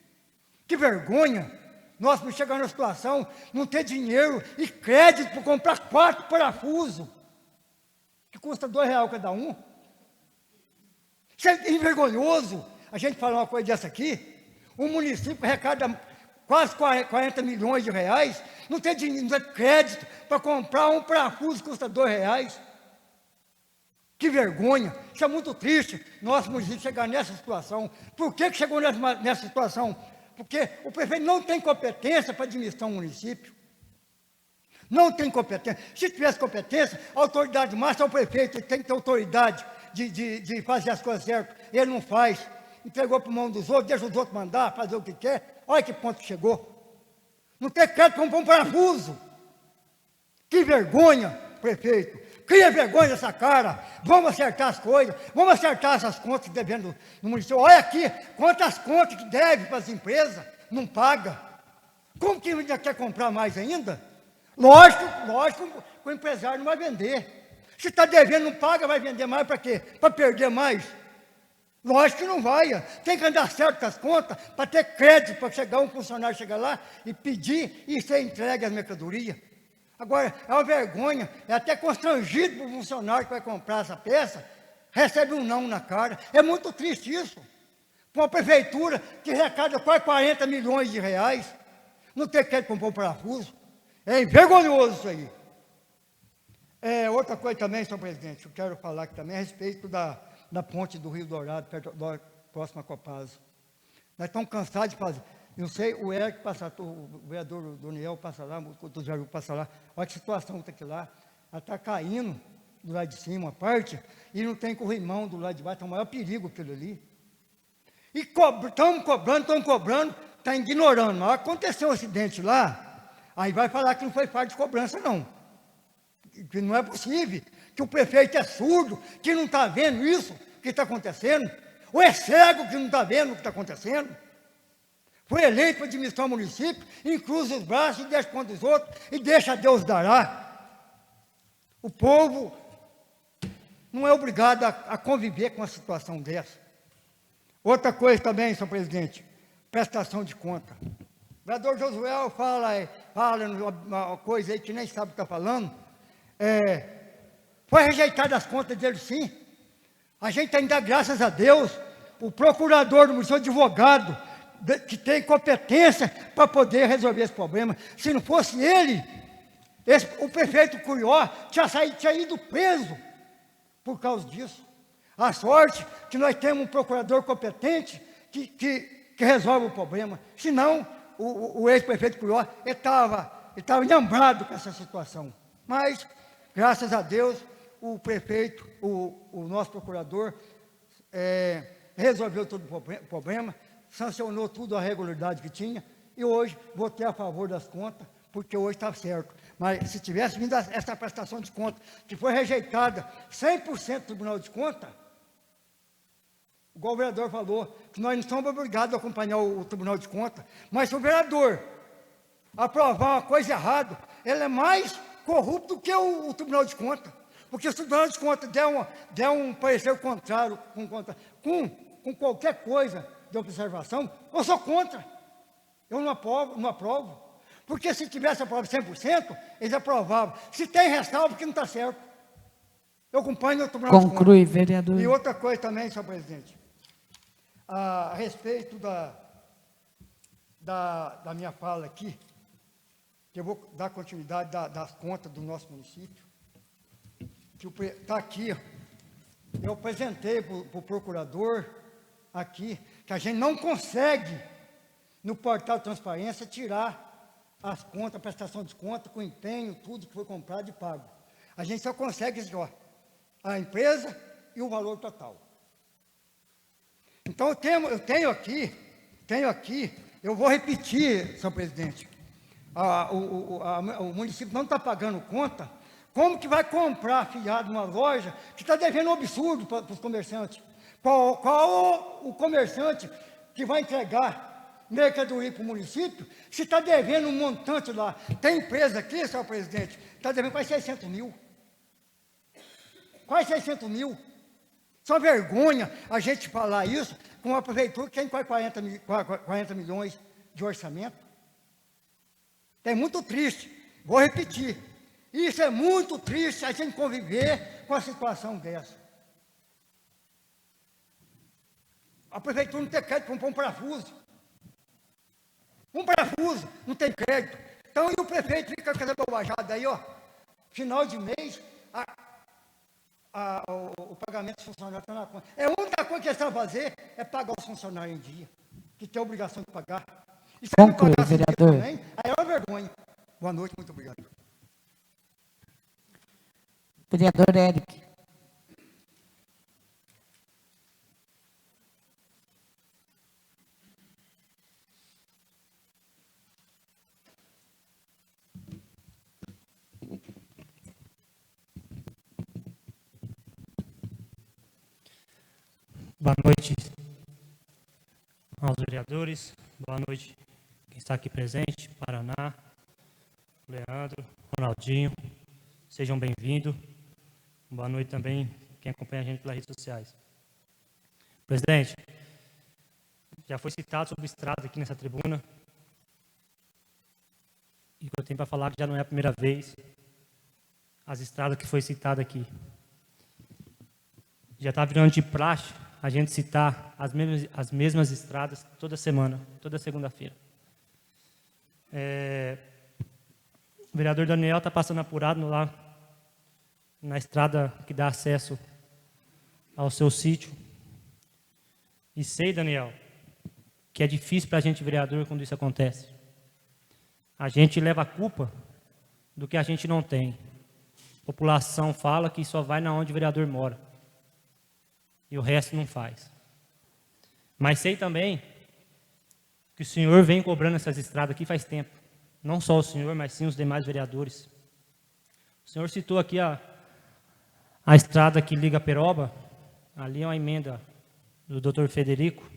Que vergonha! Nós vamos chegar numa situação, não ter dinheiro e crédito para comprar 4 parafusos, que custa R$2 cada um. Isso é envergonhoso. A gente fala uma coisa dessa aqui, o município arrecada quase 40 milhões de reais, não tem dinheiro, não tem crédito para comprar um parafuso que custa R$2. Que vergonha, isso é muito triste, nosso município chegar nessa situação. Por que chegou nessa situação? Porque o prefeito não tem competência para administrar um município. Não tem competência. Se tivesse competência, a autoridade máxima é o prefeito, ele tem que ter autoridade de fazer as coisas certas. Ele não faz. Entregou para a mão dos outros, deixa os outros mandar, fazer o que quer. Olha que ponto que chegou. Não tem crédito para comprar um parafuso. Que vergonha, prefeito. Cria vergonha dessa cara. Vamos acertar as coisas. Vamos acertar essas contas devendo no município. Olha aqui, quantas contas que deve para as empresas, não paga. Como que ainda quer comprar mais ainda? Lógico que o empresário não vai vender. Se está devendo, não paga, vai vender mais para quê? Para perder mais? Lógico que não vai. Tem que andar certo com as contas, para ter crédito, para chegar um funcionário chegar lá e pedir e ser entregue as mercadorias. Agora, é uma vergonha, é até constrangido para o funcionário que vai comprar essa peça, recebe um não na cara. É muito triste isso. Para uma prefeitura que arrecada quase 40 milhões de reais, não ter crédito para comprar um parafuso. É vergonhoso isso aí. Outra coisa também, senhor presidente, eu quero falar aqui também a respeito da ponte do Rio Dourado, próximo a Copasa. Nós estamos cansados de fazer. Não sei, o Eric passa, o vereador Doniel passa lá, o Jair passa lá. Olha que situação está aqui lá. Ela está caindo do lado de cima, uma parte, e não tem corrimão do lado de baixo. É o maior perigo aquilo ali. E estamos cobrando, está ignorando. Mas aconteceu um acidente lá, aí vai falar que não foi falta de cobrança, não. Que não é possível, que o prefeito é surdo, que não está vendo isso que está acontecendo, ou é cego que não está vendo o que está acontecendo. Foi eleito para administrar o município, cruza os braços e deixa contra os outros, e deixa Deus dará. O povo não é obrigado a conviver com uma situação dessa. Outra coisa também, senhor presidente, prestação de conta. O vereador Josué fala uma coisa aí que nem sabe o que está falando. Foi rejeitada as contas dele, sim. A gente ainda, graças a Deus, o procurador do município, o advogado, que tem competência para poder resolver esse problema. Se não fosse ele, o prefeito Curió tinha ido preso por causa disso. A sorte que nós temos um procurador competente que resolve o problema. Senão, o ex-prefeito Curió estava enambrado com essa situação. Mas, graças a Deus, o prefeito, o nosso procurador, resolveu todo o problema, sancionou tudo a regularidade que tinha, e hoje votei a favor das contas, porque hoje está certo. Mas se tivesse vindo essa prestação de contas, que foi rejeitada 100% do Tribunal de Contas, o governador falou que nós não somos obrigados a acompanhar o Tribunal de Contas, mas se o vereador aprovar uma coisa errada, ele é mais corrupto do que o Tribunal de Contas. Porque se o Tribunal de Contas der um parecer contrário com qualquer coisa de observação, eu sou contra. Eu não aprovo. Porque se tivesse aprovado 100%, eles aprovavam. Se tem ressalva, porque não está certo. Eu acompanho o Tribunal de Contas. Conclui, vereador. E outra coisa também, senhor presidente, a respeito da minha fala aqui, que eu vou dar continuidade das contas do nosso município, que está aqui, eu apresentei para o procurador aqui, que a gente não consegue, no portal de transparência, tirar as contas, a prestação de conta, com empenho, tudo que foi comprado e pago. A gente só consegue a empresa e o valor total. Então, eu tenho aqui, eu vou repetir, senhor presidente, o município não está pagando conta, como que vai comprar fiado numa loja que está devendo um absurdo para os comerciantes? Qual o comerciante que vai entregar mercadoria para o município se está devendo um montante lá? Tem empresa aqui, senhor presidente, está devendo quase 600 mil. Quase 600 mil. Só vergonha a gente falar isso com uma prefeitura que tem quase 40 milhões de orçamento. É muito triste. Vou repetir. Isso é muito triste a gente conviver com a situação dessa. A prefeitura não tem crédito para comprar um parafuso. Um parafuso, não tem crédito. Então, e o prefeito fica com essa bobajada aí, ó. Final de mês, o pagamento dos funcionários está na conta. É a única coisa que eles estão a fazer é pagar os funcionários em dia, que tem a obrigação de pagar. E se não Conclui, pagar em dia vereador. também, aí é uma vergonha. Boa noite, muito obrigado. Vereador Éric. Boa noite aos vereadores, boa noite quem está aqui presente, Paraná, Leandro, Ronaldinho, sejam bem-vindos. Boa noite também quem acompanha a gente pelas redes sociais. Presidente, já foi citado sobre estrada aqui nessa tribuna, e o que eu tenho para falar que já não é a primeira vez, as estradas que foi citada aqui. Já está virando de praxe a gente citar as mesmas estradas toda semana, toda segunda-feira. O vereador Daniel está passando apurado lá na estrada que dá acesso ao seu sítio. E sei, Daniel, que é difícil para a gente, vereador, quando isso acontece. A gente leva a culpa do que a gente não tem. A população fala que só vai na onde o vereador mora. E o resto não faz. Mas sei também que o senhor vem cobrando essas estradas aqui faz tempo. Não só o senhor, mas sim os demais vereadores. O senhor citou aqui a estrada que liga a Peroba. Ali é uma emenda do Dr. Federico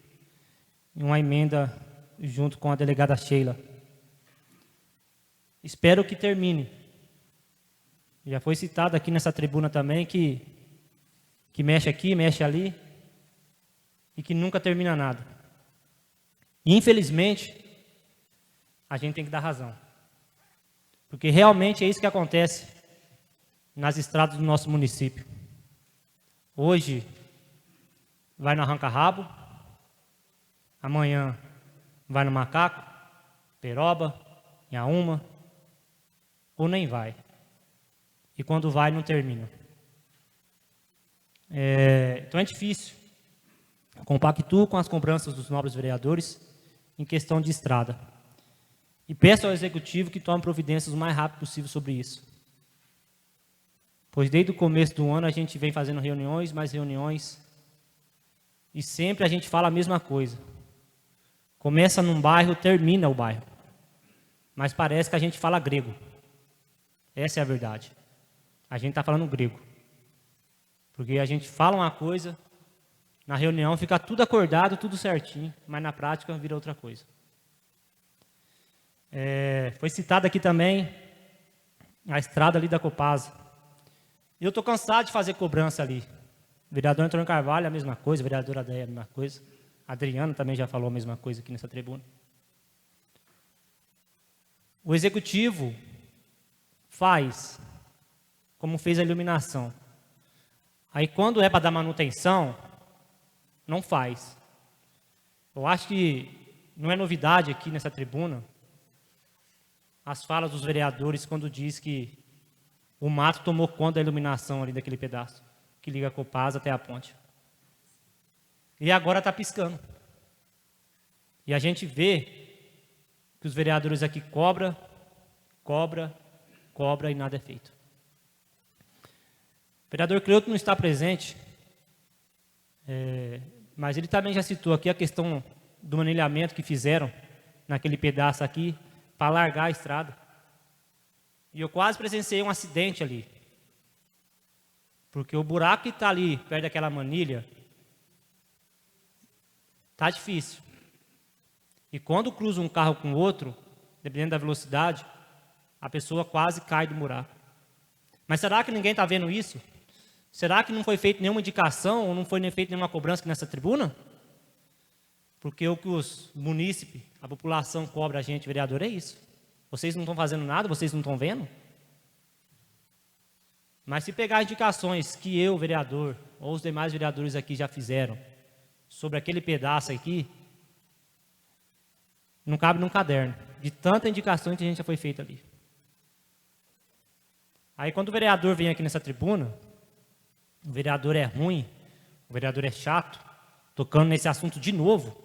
e uma emenda junto com a delegada Sheila. Espero que termine. Já foi citado aqui nessa tribuna também que mexe aqui, mexe ali, e que nunca termina nada. E, infelizmente, a gente tem que dar razão. Porque realmente é isso que acontece nas estradas do nosso município. Hoje, vai no arranca-rabo, amanhã vai no Macaco, Peroba, Inhaúma, ou nem vai. E quando vai, não termina. Então é difícil. Compactuo com as cobranças dos nobres vereadores em questão de estrada. E peço ao Executivo que tome providências o mais rápido possível sobre isso. Pois desde o começo do ano a gente vem fazendo reuniões, mais reuniões, e sempre a gente fala a mesma coisa. Começa num bairro, termina o bairro. Mas parece que a gente fala grego. Essa é a verdade. A gente está falando grego. Porque a gente fala uma coisa, na reunião fica tudo acordado, tudo certinho, mas na prática vira outra coisa. Foi citada aqui também a estrada ali da Copasa. Eu estou cansado de fazer cobrança ali. O vereador Antônio Carvalho, a mesma coisa, a vereadora Adéia, a mesma coisa. A Adriana também já falou a mesma coisa aqui nessa tribuna. O Executivo faz como fez a iluminação. Aí, quando é para dar manutenção, não faz. Eu acho que não é novidade aqui nessa tribuna as falas dos vereadores quando diz que o mato tomou conta da iluminação ali daquele pedaço, que liga a Copasa até a ponte. E agora está piscando. E a gente vê que os vereadores aqui cobra e nada é feito. O vereador Cleuto não está presente, mas ele também já citou aqui a questão do manilhamento que fizeram naquele pedaço aqui, para largar a estrada. E eu quase presenciei um acidente ali. Porque o buraco que está ali, perto daquela manilha, está difícil. E quando cruza um carro com outro, dependendo da velocidade, a pessoa quase cai do buraco. Mas será que ninguém está vendo isso? Será que não foi feita nenhuma indicação ou não foi feita nenhuma cobrança aqui nessa tribuna? Porque o que os munícipes, a população cobra a gente, vereador, é isso. Vocês não estão fazendo nada, vocês não estão vendo? Mas se pegar indicações que eu, vereador, ou os demais vereadores aqui já fizeram, sobre aquele pedaço aqui, não cabe num caderno, de tanta indicação que a gente já foi feita ali. Aí quando o vereador vem aqui nessa tribuna, o vereador é ruim, o vereador é chato, tocando nesse assunto de novo,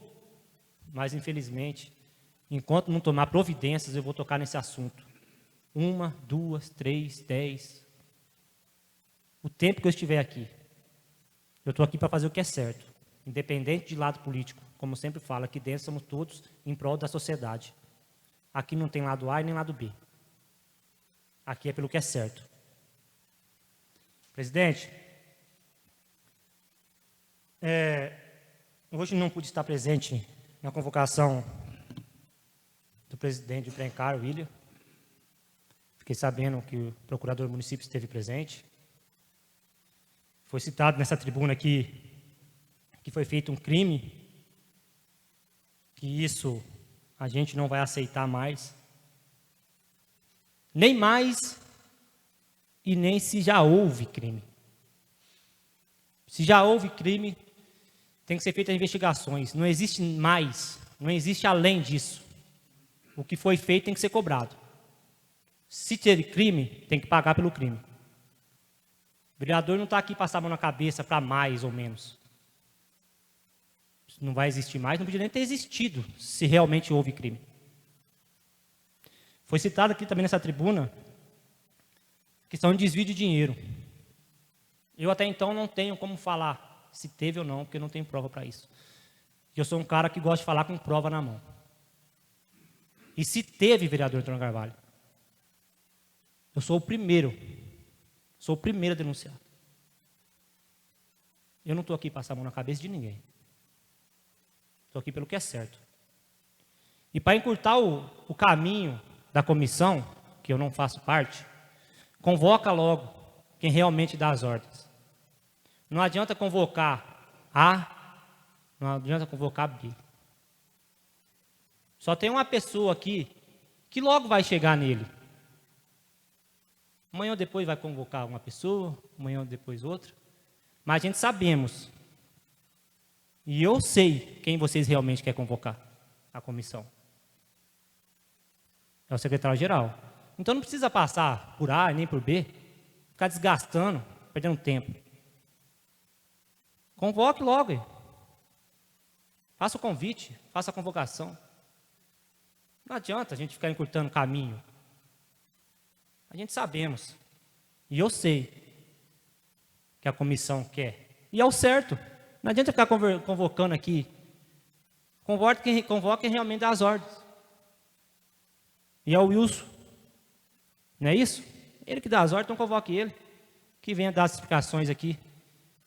mas infelizmente, enquanto não tomar providências, eu vou tocar nesse assunto. 1, 2, 3, 10. O tempo que eu estiver aqui, eu estou aqui para fazer o que é certo, independente de lado político. Como eu sempre falo, aqui dentro somos todos em prol da sociedade. Aqui não tem lado A e nem lado B. Aqui é pelo que é certo. Presidente, hoje não pude estar presente na convocação do presidente do IPRENCAR, William. Fiquei sabendo que o procurador do município esteve presente. Foi citado nessa tribuna aqui que foi feito um crime, que isso a gente não vai aceitar mais. Nem mais e nem se já houve crime. Se já houve crime, tem que ser feitas investigações. Não existe mais, não existe além disso. O que foi feito tem que ser cobrado. Se teve crime, tem que pagar pelo crime. O vereador não está aqui passar a mão na cabeça para mais ou menos. Não vai existir mais, não podia nem ter existido se realmente houve crime. Foi citado aqui também nessa tribuna a questão de desvio de dinheiro. Eu até então não tenho como falar se teve ou não, porque eu não tenho prova para isso. Eu sou um cara que gosta de falar com prova na mão. E se teve, vereador Antônio Carvalho, eu sou o primeiro a denunciar. Eu não estou aqui para passar a mão na cabeça de ninguém. Estou aqui pelo que é certo. E para encurtar o caminho da comissão, que eu não faço parte, convoca logo quem realmente dá as ordens. Não adianta convocar A, não adianta convocar B. Só tem uma pessoa aqui que logo vai chegar nele. Amanhã ou depois vai convocar uma pessoa, amanhã ou depois outra. Mas a gente sabemos. E eu sei quem vocês realmente querem convocar a comissão. É o secretário-geral. Então não precisa passar por A nem por B, ficar desgastando, perdendo tempo. Convoque logo. Faça o convite, faça a convocação. Não adianta a gente ficar encurtando o caminho. A gente sabemos. E eu sei que a comissão quer. E é o certo. Não adianta ficar convocando aqui. Convoque quem realmente dá as ordens. E é o Wilson. Não é isso? Ele que dá as ordens, então convoque ele. Que venha dar as explicações aqui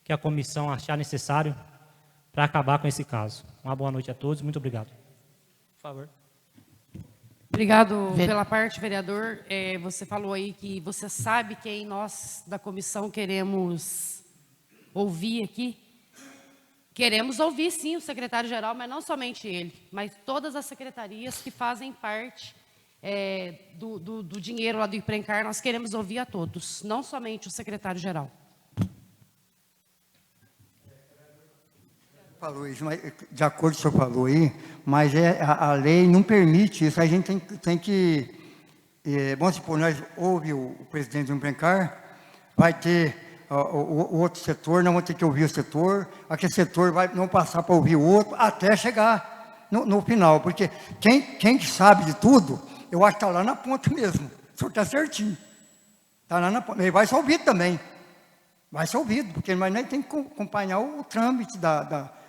que a comissão achar necessário para acabar com esse caso. Uma boa noite a todos. Muito obrigado. Por favor. Obrigado pela parte, vereador. Você falou aí que você sabe quem nós da comissão queremos ouvir aqui. Queremos ouvir, sim, o secretário-geral, mas não somente ele, mas todas as secretarias que fazem parte do dinheiro lá do IPRENCAR, nós queremos ouvir a todos, não somente o secretário-geral. Falou isso, mas, de acordo com o que o senhor falou aí, mas a lei não permite isso. A gente tem que... vamos supor, nós ouve o presidente do IPRENCAR, vai ter o outro setor, nós vamos ter que ouvir o setor, aquele setor vai não passar para ouvir o outro, até chegar no final. Porque quem sabe de tudo, eu acho que está lá na ponta mesmo. O senhor está certinho. Está lá na ponta. Ele vai ser ouvido também. Vai ser ouvido, porque mas nós tem que acompanhar o trâmite da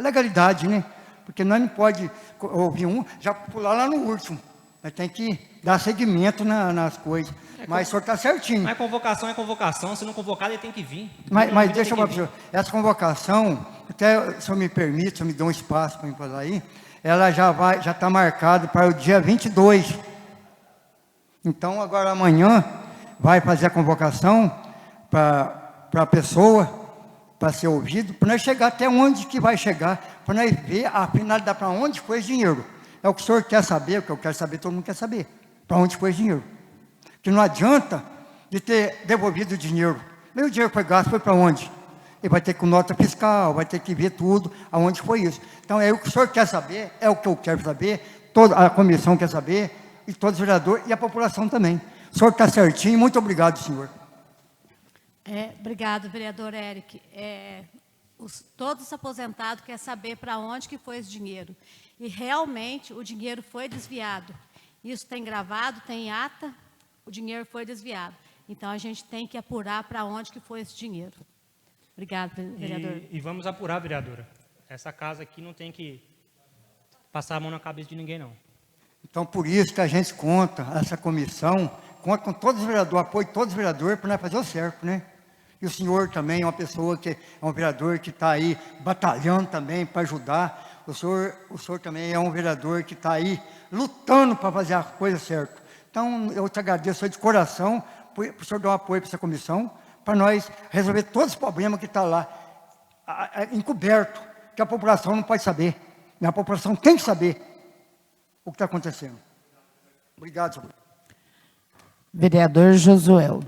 legalidade, né? Porque nós não pode ouvir um, já pular lá no último. Nós tem que dar seguimento nas coisas. Mas o senhor está certinho. Mas convocação é convocação, se não convocar, ele tem que vir. Mas deixa eu falar para o senhor, essa convocação, até se o senhor me permite, se o senhor me dá um espaço para me falar aí, ela já está marcada para o dia 22. Então, agora amanhã, vai fazer a convocação para a pessoa, para ser ouvido, para nós chegar até onde que vai chegar, para nós ver a finalidade, para onde foi esse dinheiro. É o que o senhor quer saber, o que eu quero saber, todo mundo quer saber. Para onde foi esse dinheiro. Que não adianta de ter devolvido o dinheiro. E o dinheiro foi gasto, foi para onde? Ele vai ter que ir com nota fiscal, vai ter que ver tudo, aonde foi isso. Então, é o que o senhor quer saber, é o que eu quero saber, toda a comissão quer saber, e todos os vereadores, e a população também. O senhor está certinho, muito obrigado, senhor. Obrigado, vereador Eric. Todos os aposentados querem saber para onde que foi esse dinheiro. E, realmente, o dinheiro foi desviado. Isso tem gravado, tem ata, o dinheiro foi desviado. Então, a gente tem que apurar para onde que foi esse dinheiro. Obrigado, vereador. E vamos apurar, vereadora. Essa casa aqui não tem que passar a mão na cabeça de ninguém, não. Então, por isso que a gente conta, essa comissão, conta com todos os vereadores, apoio de todos os vereadores, para nós fazer o certo, né? E o senhor também é uma pessoa que é um vereador que está aí batalhando também para ajudar. O senhor também é um vereador que está aí lutando para fazer a coisa certa. Então, eu te agradeço de coração por o senhor dar um apoio para essa comissão, para nós resolver todos os problemas que estão lá encoberto, que a população não pode saber. A população tem que saber o que está acontecendo. Obrigado, senhor. Vereador Josuel.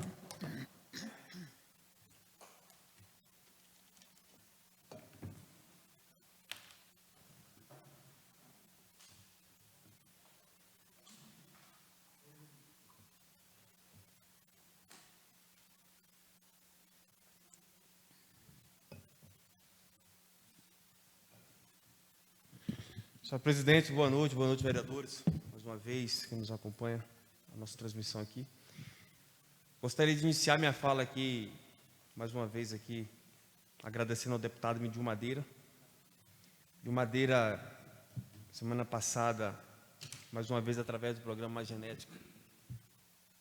Senhor presidente, boa noite, vereadores. Mais uma vez, quem nos acompanha, a nossa transmissão aqui. Gostaria de iniciar minha fala aqui, mais uma vez aqui, agradecendo ao deputado Midil Madeira. Midil Madeira, semana passada, mais uma vez através do programa Mais Genética,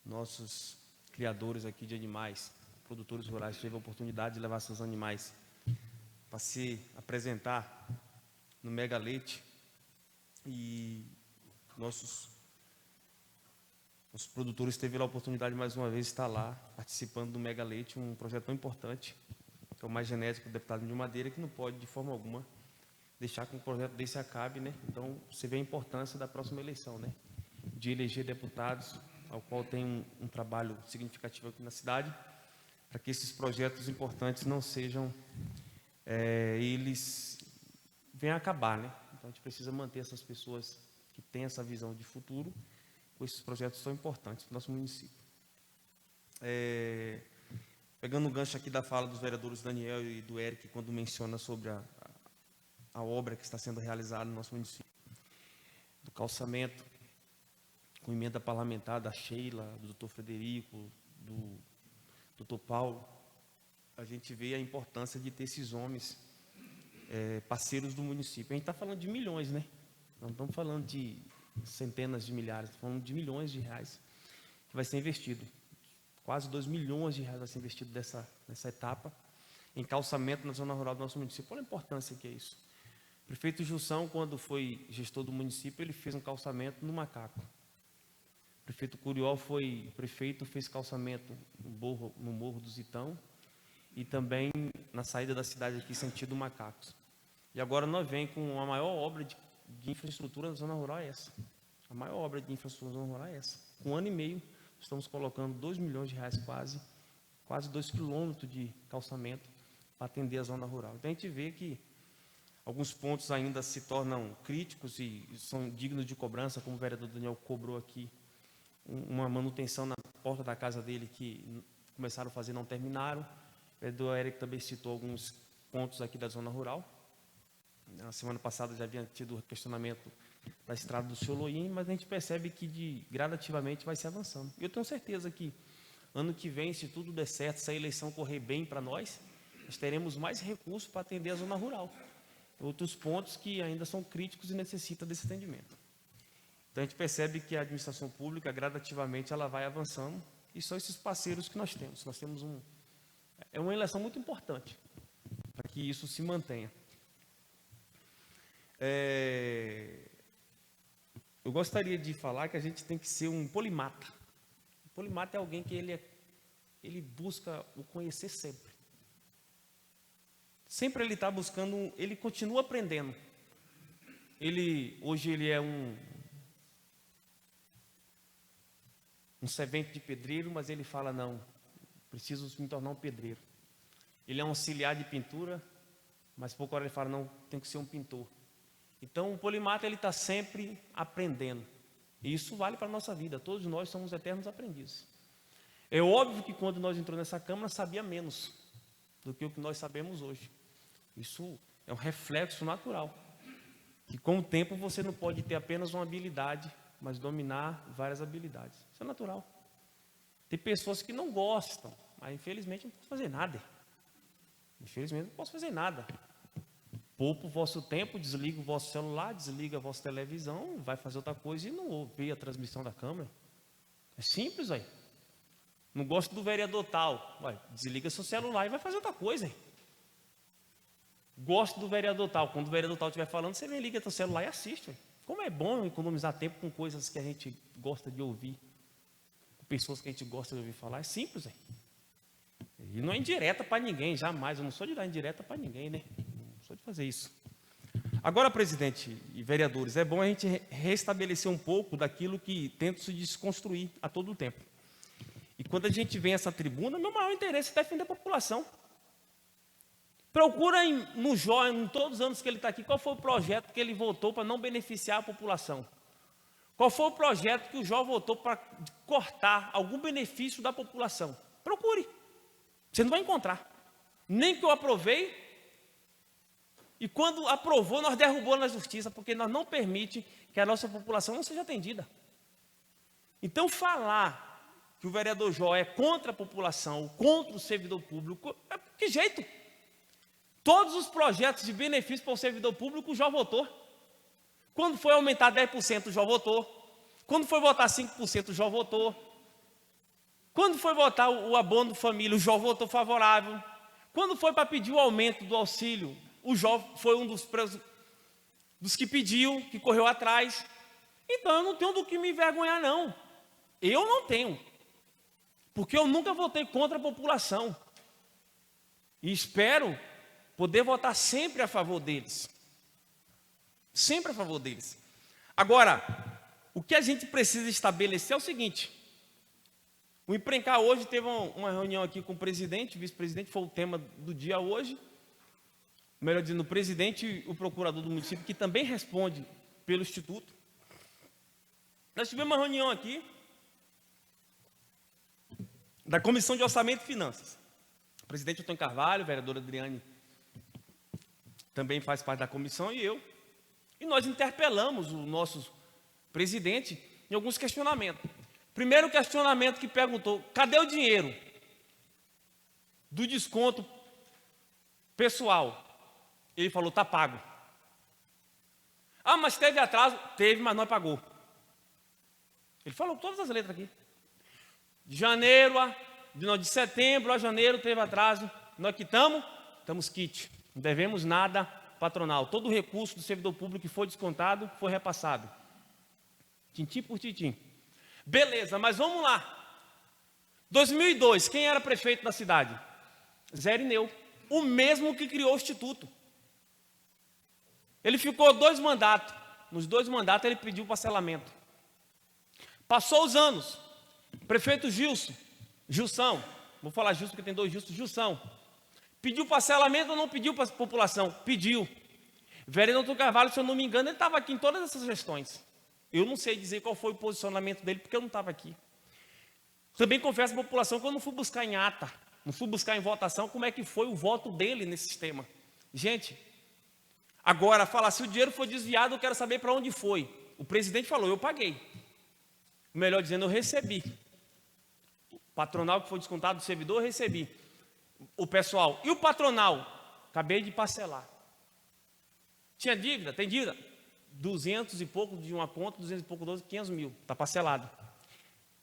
nossos criadores aqui de animais, produtores rurais, tiveram a oportunidade de levar seus animais para se apresentar no Mega Leite. E nossos produtores tiveram a oportunidade mais uma vez de estar lá, participando do Mega Leite, um projeto tão importante, que é o Mais Genético do deputado Midil Madeira, que não pode, de forma alguma, deixar que um projeto desse acabe, né? Então, você vê a importância da próxima eleição, né? De eleger deputados, ao qual tem um trabalho significativo aqui na cidade, para que esses projetos importantes não sejam, eles venham a acabar, né? Então, a gente precisa manter essas pessoas que têm essa visão de futuro com esses projetos tão importantes do nosso município. Pegando o gancho aqui da fala dos vereadores Daniel e do Eric, quando menciona sobre a obra que está sendo realizada no nosso município, do calçamento, com emenda parlamentar da Sheila, do doutor Frederico, do doutor Paulo, a gente vê a importância de ter esses homens parceiros do município. A gente está falando de milhões, né? Não estamos falando de centenas de milhares, estamos falando de milhões de reais que vai ser investido. Quase 2 milhões de reais vai ser investido nessa etapa, em calçamento na zona rural do nosso município. Olha a importância que é isso. O prefeito Gilson, quando foi gestor do município, ele fez um calçamento no Macaco. O prefeito Curió foi prefeito, fez calçamento no Morro do Zitão e também na saída da cidade aqui, sentido Macacos. E agora nós vem com a maior obra de infraestrutura na zona rural é essa. A maior obra de infraestrutura na zona rural é essa. Com 1 ano e meio, estamos colocando 2 milhões de reais quase 2 quilômetros de calçamento para atender a zona rural. Então a gente vê que alguns pontos ainda se tornam críticos e são dignos de cobrança, como o vereador Daniel cobrou aqui, uma manutenção na porta da casa dele que começaram a fazer e não terminaram. O vereador Eric também citou alguns pontos aqui da zona rural. Na semana passada já havia tido questionamento da estrada do Seu Loim, mas a gente percebe que gradativamente vai se avançando. E eu tenho certeza que ano que vem, se tudo der certo, se a eleição correr bem para nós teremos mais recursos para atender a zona rural. outros pontos que ainda são críticos e necessitam desse atendimento. Então, a gente percebe que a administração pública, gradativamente, ela vai avançando, e são esses parceiros que nós temos. Nós temos uma eleição muito importante para que isso se mantenha. Eu gostaria de falar que a gente tem que ser um polimata. O polimata é alguém que ele busca o conhecer sempre. Sempre ele está buscando, ele continua aprendendo. Hoje ele é um servente de pedreiro, mas ele fala, não, preciso me tornar um pedreiro. Ele é um auxiliar de pintura, mas pouco hora ele fala, não, tem que ser um pintor. Então, o polimata, ele está sempre aprendendo. E isso vale para a nossa vida. Todos nós somos eternos aprendizes. É óbvio que quando nós entramos nessa Câmara, sabia menos do que o que nós sabemos hoje. Isso é um reflexo natural. Que com o tempo você não pode ter apenas uma habilidade, mas dominar várias habilidades. Isso é natural. Tem pessoas que não gostam, mas infelizmente não posso fazer nada. Infelizmente não posso fazer nada. Poupa o vosso tempo, desliga o vosso celular, desliga a vossa televisão, vai fazer outra coisa e não ouvir a transmissão da Câmara. É simples, aí. Não gosto do vereador tal, desliga seu celular e vai fazer outra coisa, aí. Gosto do vereador tal, quando o vereador tal estiver falando, você vem, liga seu celular e assiste. Aí. Como é bom economizar tempo com coisas que a gente gosta de ouvir, com pessoas que a gente gosta de ouvir falar, é simples, aí. E não é indireta para ninguém, jamais, eu não sou de dar indireta para ninguém, né? De fazer isso. Agora, presidente e vereadores, é bom a gente restabelecer um pouco daquilo que tenta se desconstruir a todo tempo. E quando a gente vem a essa tribuna, meu maior interesse é defender a população. Procura no Jó, em todos os anos que ele está aqui, qual foi o projeto que ele votou para não beneficiar a população? Qual foi o projeto que o Jó votou para cortar algum benefício da população? Procure. Você não vai encontrar. Nem que eu aprovei. E quando aprovou, nós derrubamos na justiça, porque nós não permitimos que a nossa população não seja atendida. Então, falar que o vereador Jó é contra a população, contra o servidor público, que jeito? Todos os projetos de benefício para o servidor público, o Jó votou. Quando foi aumentar 10%, o Jó votou. Quando foi votar 5%, o Jó votou. Quando foi votar o abono família, o Jó votou favorável. Quando foi para pedir o aumento do auxílio, o Jó foi um dos que pediu, que correu atrás. Então, eu não tenho do que me envergonhar, não. Eu não tenho. Porque eu nunca votei contra a população. E espero poder votar sempre a favor deles. Sempre a favor deles. Agora, o que a gente precisa estabelecer é o seguinte. O Imprencar hoje teve uma reunião aqui com o presidente, o vice-presidente, foi o tema do dia hoje. Melhor dizendo, o presidente e o procurador do município, que também responde pelo Instituto. Nós tivemos uma reunião aqui da Comissão de Orçamento e Finanças. O presidente Antônio Carvalho, a vereadora Adriane, também faz parte da comissão, e eu. E nós interpelamos o nosso presidente em alguns questionamentos. Primeiro questionamento que perguntou, cadê o dinheiro do desconto pessoal? Ele falou, está pago. Ah, mas teve atraso? Teve, mas não pagou. Ele falou todas as letras aqui. De setembro a janeiro teve atraso. Nós quitamos, estamos quite. Não devemos nada patronal. Todo o recurso do servidor público que foi descontado, foi repassado. Tintim por tintim. Beleza, mas vamos lá. 2002, quem era prefeito da cidade? Zé Irineu. O mesmo que criou o Instituto. Ele ficou 2 mandatos. Nos 2 mandatos ele pediu parcelamento. Passou os anos. Prefeito Gilson, vou falar Gilson porque tem 2 Gilson, Gilson. Pediu parcelamento ou não pediu para a população? Pediu. Vereador Antônio Carvalho, se eu não me engano, ele estava aqui em todas essas gestões. Eu não sei dizer qual foi o posicionamento dele, porque eu não estava aqui. Também confesso à população que eu não fui buscar em ata, não fui buscar em votação como é que foi o voto dele nesse sistema. Gente, agora, falar se o dinheiro foi desviado, eu quero saber para onde foi. O presidente falou, eu paguei. Melhor dizendo, eu recebi. O patronal que foi descontado do servidor, eu recebi. O pessoal. E o patronal? Acabei de parcelar. Tinha dívida? Tem dívida. 200 e pouco de uma conta, 200 e pouco de outra, 500 mil. Está parcelado.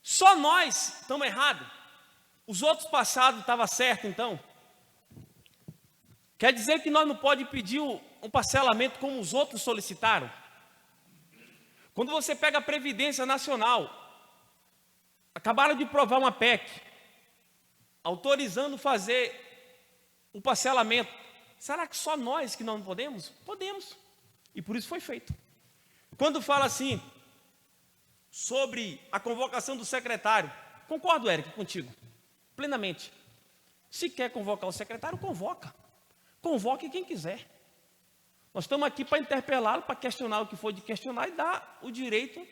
Só nós estamos errados. Os outros passados estavam certo, então. Quer dizer que nós não podemos pedir um parcelamento como os outros solicitaram? Quando você pega a Previdência Nacional, acabaram de provar uma PEC, autorizando fazer o parcelamento. Será que só nós que não podemos? Podemos. E por isso foi feito. Quando fala assim, sobre a convocação do secretário, concordo, Érico, contigo, plenamente. Se quer convocar o secretário, convoca. Convoque quem quiser. Nós estamos aqui para interpelá-lo, para questionar o que for de questionar e dar o direito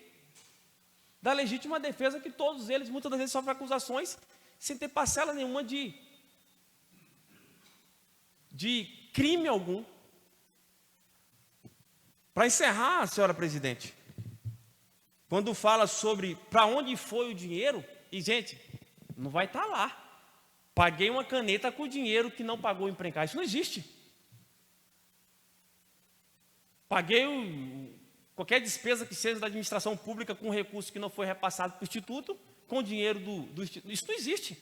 da legítima defesa, que todos eles, muitas das vezes, sofrem acusações sem ter parcela nenhuma de crime algum. Para encerrar, senhora presidente, quando fala sobre para onde foi o dinheiro, e gente, não vai estar lá. Paguei uma caneta com o dinheiro que não pagou o Imprencai. Isso não existe. Paguei qualquer despesa que seja da administração pública com recurso que não foi repassado para o Instituto, com o dinheiro do Instituto. Isso não existe.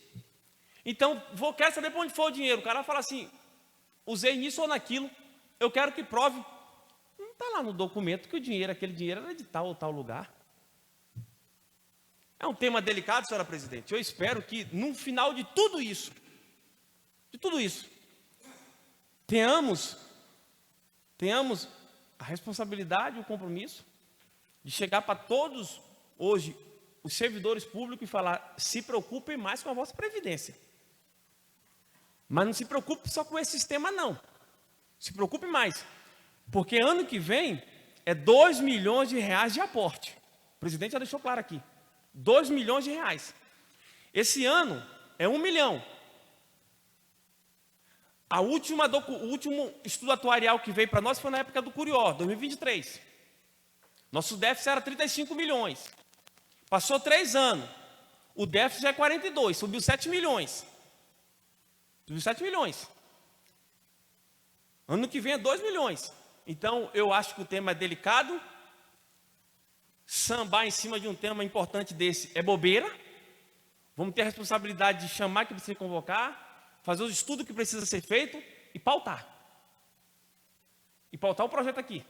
Então, quero saber para onde foi o dinheiro. O cara fala assim, usei nisso ou naquilo, eu quero que prove. Não está lá no documento que aquele dinheiro era de tal ou tal lugar. É um tema delicado, senhora presidente. Eu espero que, no final de tudo isso, tenhamos a responsabilidade, o compromisso de chegar para todos, hoje, os servidores públicos e falar, se preocupem mais com a vossa previdência. Mas não se preocupe só com esse sistema, não. Se preocupe mais. Porque ano que vem é 2 milhões de reais de aporte. O presidente já deixou claro aqui. 2 milhões de reais. Esse ano é 1 milhão. O último estudo atuarial que veio para nós foi na época do Curió, 2023. Nosso déficit era 35 milhões. Passou 3 anos. O déficit já é 42, subiu 7 milhões. Subiu 7 milhões. Ano que vem é 2 milhões. Então, eu acho que o tema é delicado. Sambar em cima de um tema importante desse é bobeira. Vamos ter a responsabilidade de chamar que precisa convocar, fazer os estudos que precisa ser feito e pautar. E pautar o projeto aqui.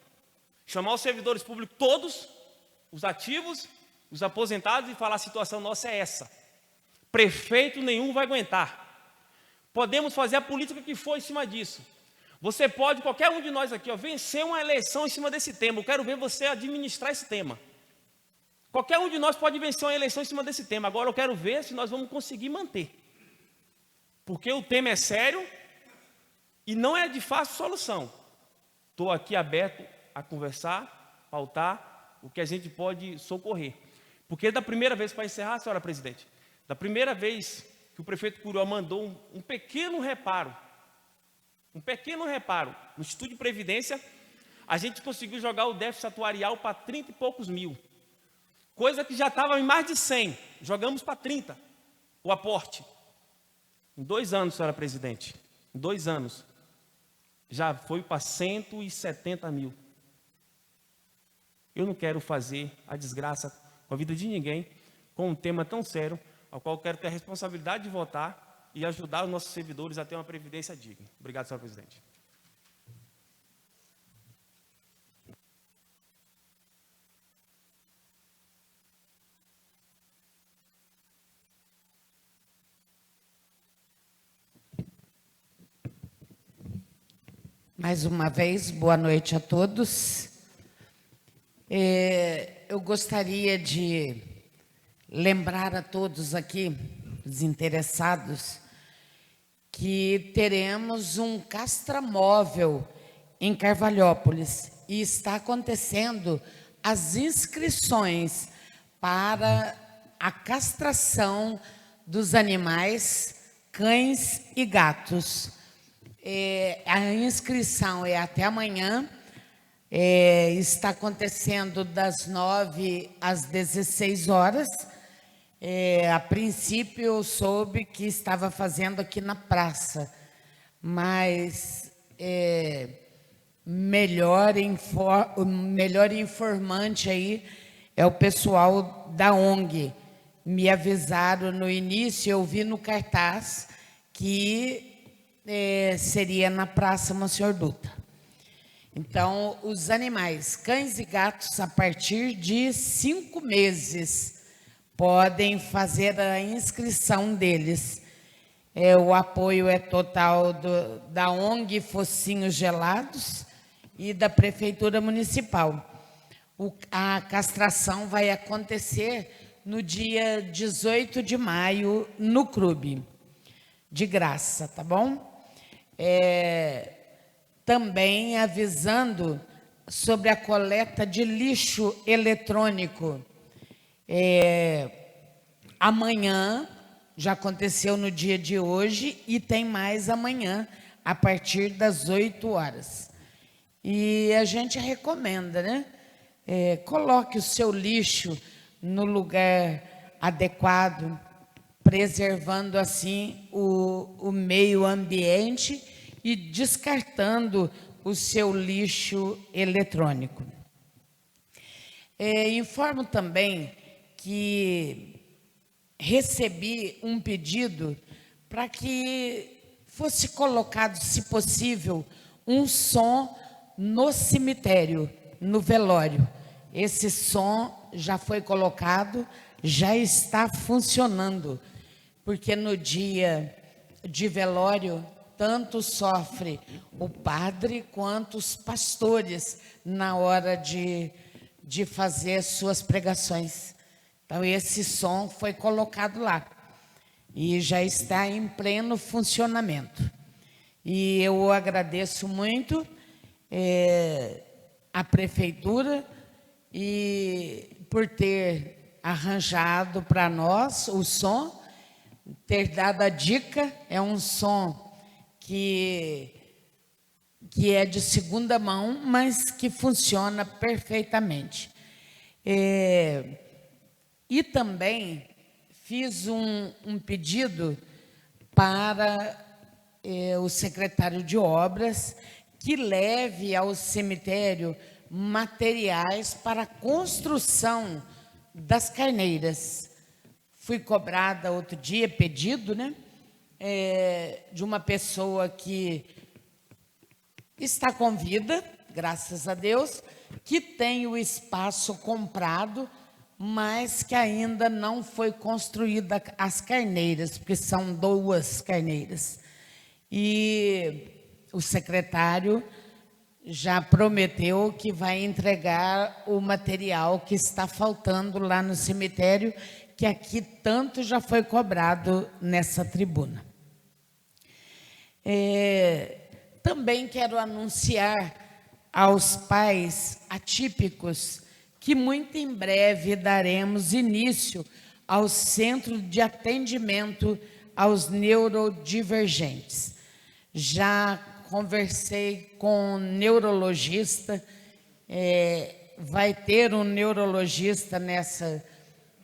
Chamar os servidores públicos todos, os ativos, os aposentados e falar a situação nossa é essa. Prefeito nenhum vai aguentar. Podemos fazer a política que for em cima disso. Você pode, qualquer um de nós aqui, vencer uma eleição em cima desse tema. Eu quero ver você administrar esse tema. Qualquer um de nós pode vencer uma eleição em cima desse tema. Agora eu quero ver se nós vamos conseguir manter. Porque o tema é sério e não é de fácil solução. Estou aqui aberto a conversar, pautar o que a gente pode socorrer. Porque da primeira vez, para encerrar, senhora presidente, da primeira vez que o prefeito Curió mandou um pequeno reparo no Instituto de Previdência, a gente conseguiu jogar o déficit atuarial para 30 e poucos mil. Coisa que já estava em mais de 100. Jogamos para 30 o aporte. Em 2 anos, senhora presidente, em 2 anos, já foi para 170 mil. Eu não quero fazer a desgraça com a vida de ninguém, com um tema tão sério, ao qual eu quero ter a responsabilidade de votar e ajudar os nossos servidores a ter uma previdência digna. Obrigado, senhora presidente. Mais uma vez, boa noite a todos. Eu gostaria de lembrar a todos aqui, os interessados, que teremos um castramóvel em Carvalhópolis e está acontecendo as inscrições para a castração dos animais, cães e gatos. A inscrição é até amanhã, está acontecendo das 9 às 16 horas. A princípio eu soube que estava fazendo aqui na praça, mas o melhor informante aí é o pessoal da ONG. Me avisaram no início, eu vi no cartaz que seria na Praça Monsenhor Dutra. Então, os animais, cães e gatos, a partir de 5 meses, podem fazer a inscrição deles. O apoio é total da ONG Focinhos Gelados e da Prefeitura Municipal. A castração vai acontecer no dia 18 de maio, no clube, de graça, tá bom? Também avisando sobre a coleta de lixo eletrônico. Amanhã, já aconteceu no dia de hoje, e tem mais amanhã, a partir das 8 horas. E a gente recomenda, né? Coloque o seu lixo no lugar adequado, preservando assim o meio ambiente e descartando o seu lixo eletrônico. Informo também que recebi um pedido para que fosse colocado, se possível, um som no cemitério, no velório. Esse som já foi colocado, já está funcionando, porque no dia de velório, tanto sofre o padre quanto os pastores na hora de fazer suas pregações. Então, esse som foi colocado lá e já está em pleno funcionamento. E eu agradeço muito a Prefeitura por ter arranjado para nós o som, ter dado a dica. É um som que é de segunda mão, mas que funciona perfeitamente. E também fiz um pedido para o secretário de Obras que leve ao cemitério materiais para a construção das carneiras. Fui cobrada outro dia, pedido, né? De uma pessoa que está com vida, graças a Deus, que tem o espaço comprado, mas que ainda não foi construída as carneiras, porque são 2 carneiras. E o secretário já prometeu que vai entregar o material que está faltando lá no cemitério, que aqui tanto já foi cobrado nessa tribuna. Também quero anunciar aos pais atípicos que muito em breve daremos início ao Centro de Atendimento aos Neurodivergentes. Já conversei com um neurologista, vai ter um neurologista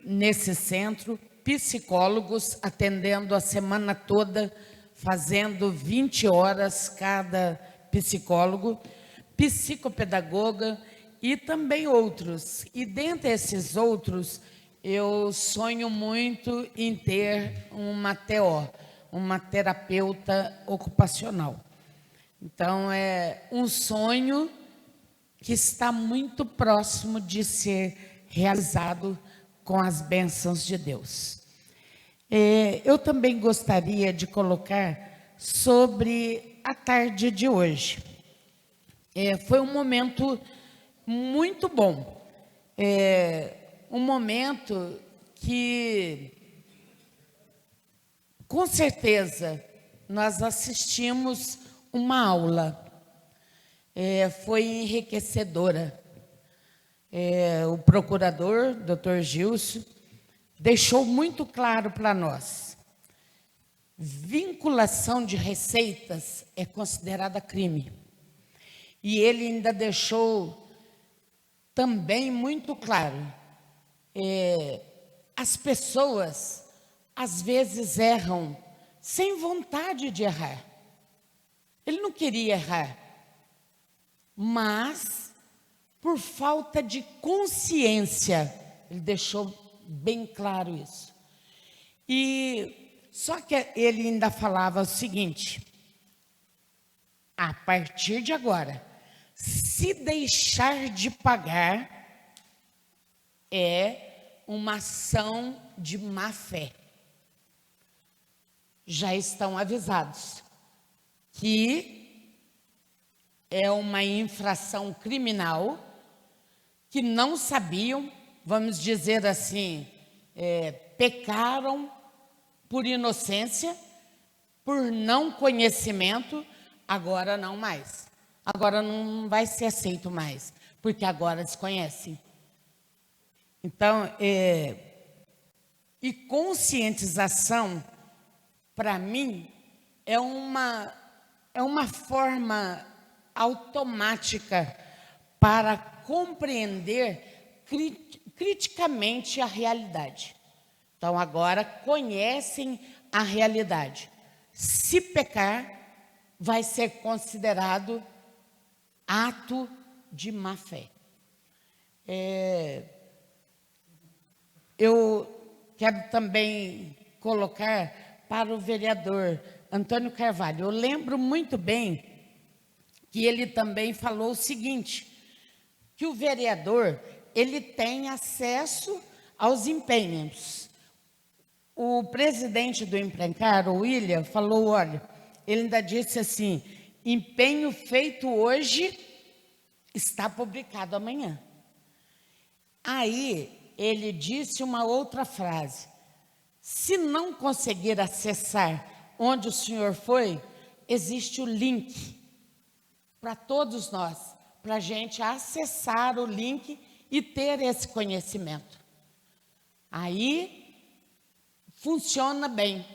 nesse centro, psicólogos atendendo a semana toda, fazendo 20 horas cada psicólogo, psicopedagoga e também outros. E dentre esses outros, eu sonho muito em ter uma TO, uma terapeuta ocupacional. Então, é um sonho que está muito próximo de ser realizado com as bênçãos de Deus. Eu também gostaria de colocar sobre a tarde de hoje. Foi um momento muito bom. Um momento que, com certeza, nós assistimos uma aula. Foi enriquecedora. O procurador, Dr. Gilson, deixou muito claro para nós: vinculação de receitas é considerada crime. E ele ainda deixou também muito claro, as pessoas às vezes erram sem vontade de errar. Ele não queria errar, mas por falta de consciência, ele deixou bem claro isso. E só que ele ainda falava o seguinte: a partir de agora, se deixar de pagar, é uma ação de má fé. Já estão avisados que é uma infração criminal, que não sabiam, vamos dizer assim, pecaram por inocência, por não conhecimento, agora não mais. Agora não vai ser aceito mais, porque agora desconhecem. Então, e conscientização, para mim, é uma forma automática para compreender criticamente a realidade. Então, agora conhecem a realidade. Se pecar, vai ser considerado ato de má fé. Eu quero também colocar para o vereador Antônio Carvalho. Eu lembro muito bem que ele também falou o seguinte, que o vereador, ele tem acesso aos empenhos. O presidente do Imprecar, o William, falou, olha, ele ainda disse assim, empenho feito hoje está publicado amanhã. Aí, ele disse uma outra frase, se não conseguir acessar onde o senhor foi, existe o link para todos nós, para a gente acessar o link e ter esse conhecimento. Aí, funciona bem.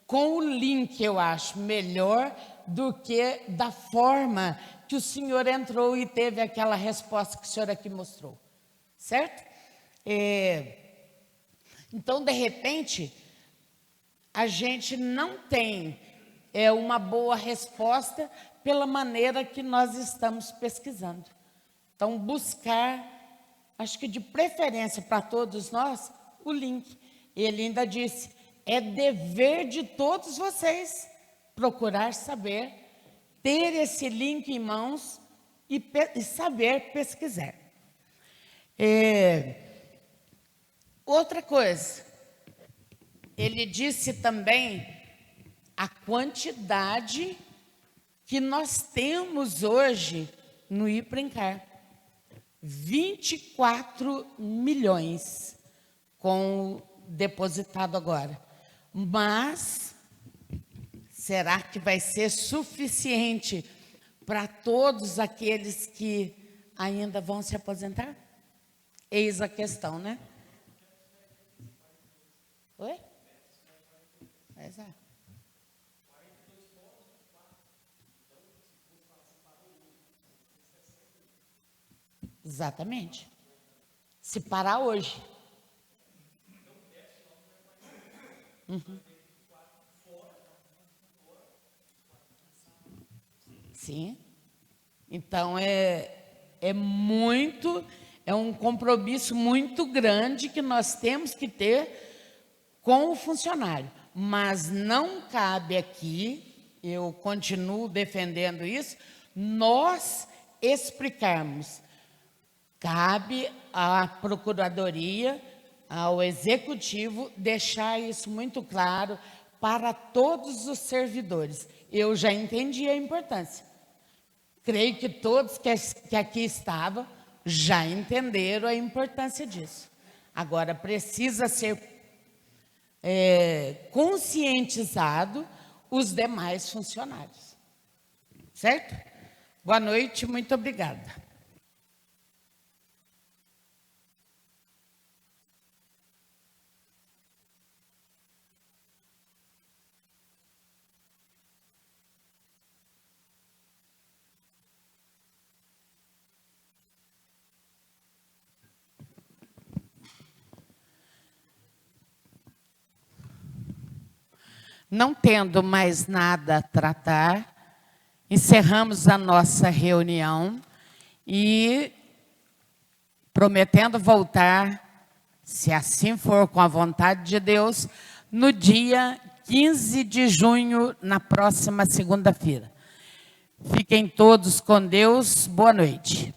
Com o link, eu acho melhor do que da forma que o senhor entrou e teve aquela resposta que o senhor aqui mostrou. Certo? Então, de repente, a gente não tem uma boa resposta pela maneira que nós estamos pesquisando. Então, buscar, acho que de preferência para todos nós, o link. Ele ainda disse, é dever de todos vocês procurar saber, ter esse link em mãos e saber pesquisar. Outra coisa, ele disse também a quantidade que nós temos hoje no Imprecar. 24 milhões com depositado agora. Mas, será que vai ser suficiente para todos aqueles que ainda vão se aposentar? Eis a questão, né? Oi? Exato. Exatamente. Se parar hoje. Uhum. Sim. Então, é um compromisso muito grande que nós temos que ter com o funcionário. Mas não cabe aqui, eu continuo defendendo isso, nós explicarmos. Cabe à Procuradoria, ao Executivo, deixar isso muito claro para todos os servidores. Eu já entendi a importância. Creio que todos que aqui estavam já entenderam a importância disso. Agora, precisa ser conscientizado os demais funcionários. Certo? Boa noite, muito obrigada. Não tendo mais nada a tratar, encerramos a nossa reunião e prometendo voltar, se assim for com a vontade de Deus, no dia 15 de junho, na próxima segunda-feira. Fiquem todos com Deus. Boa noite.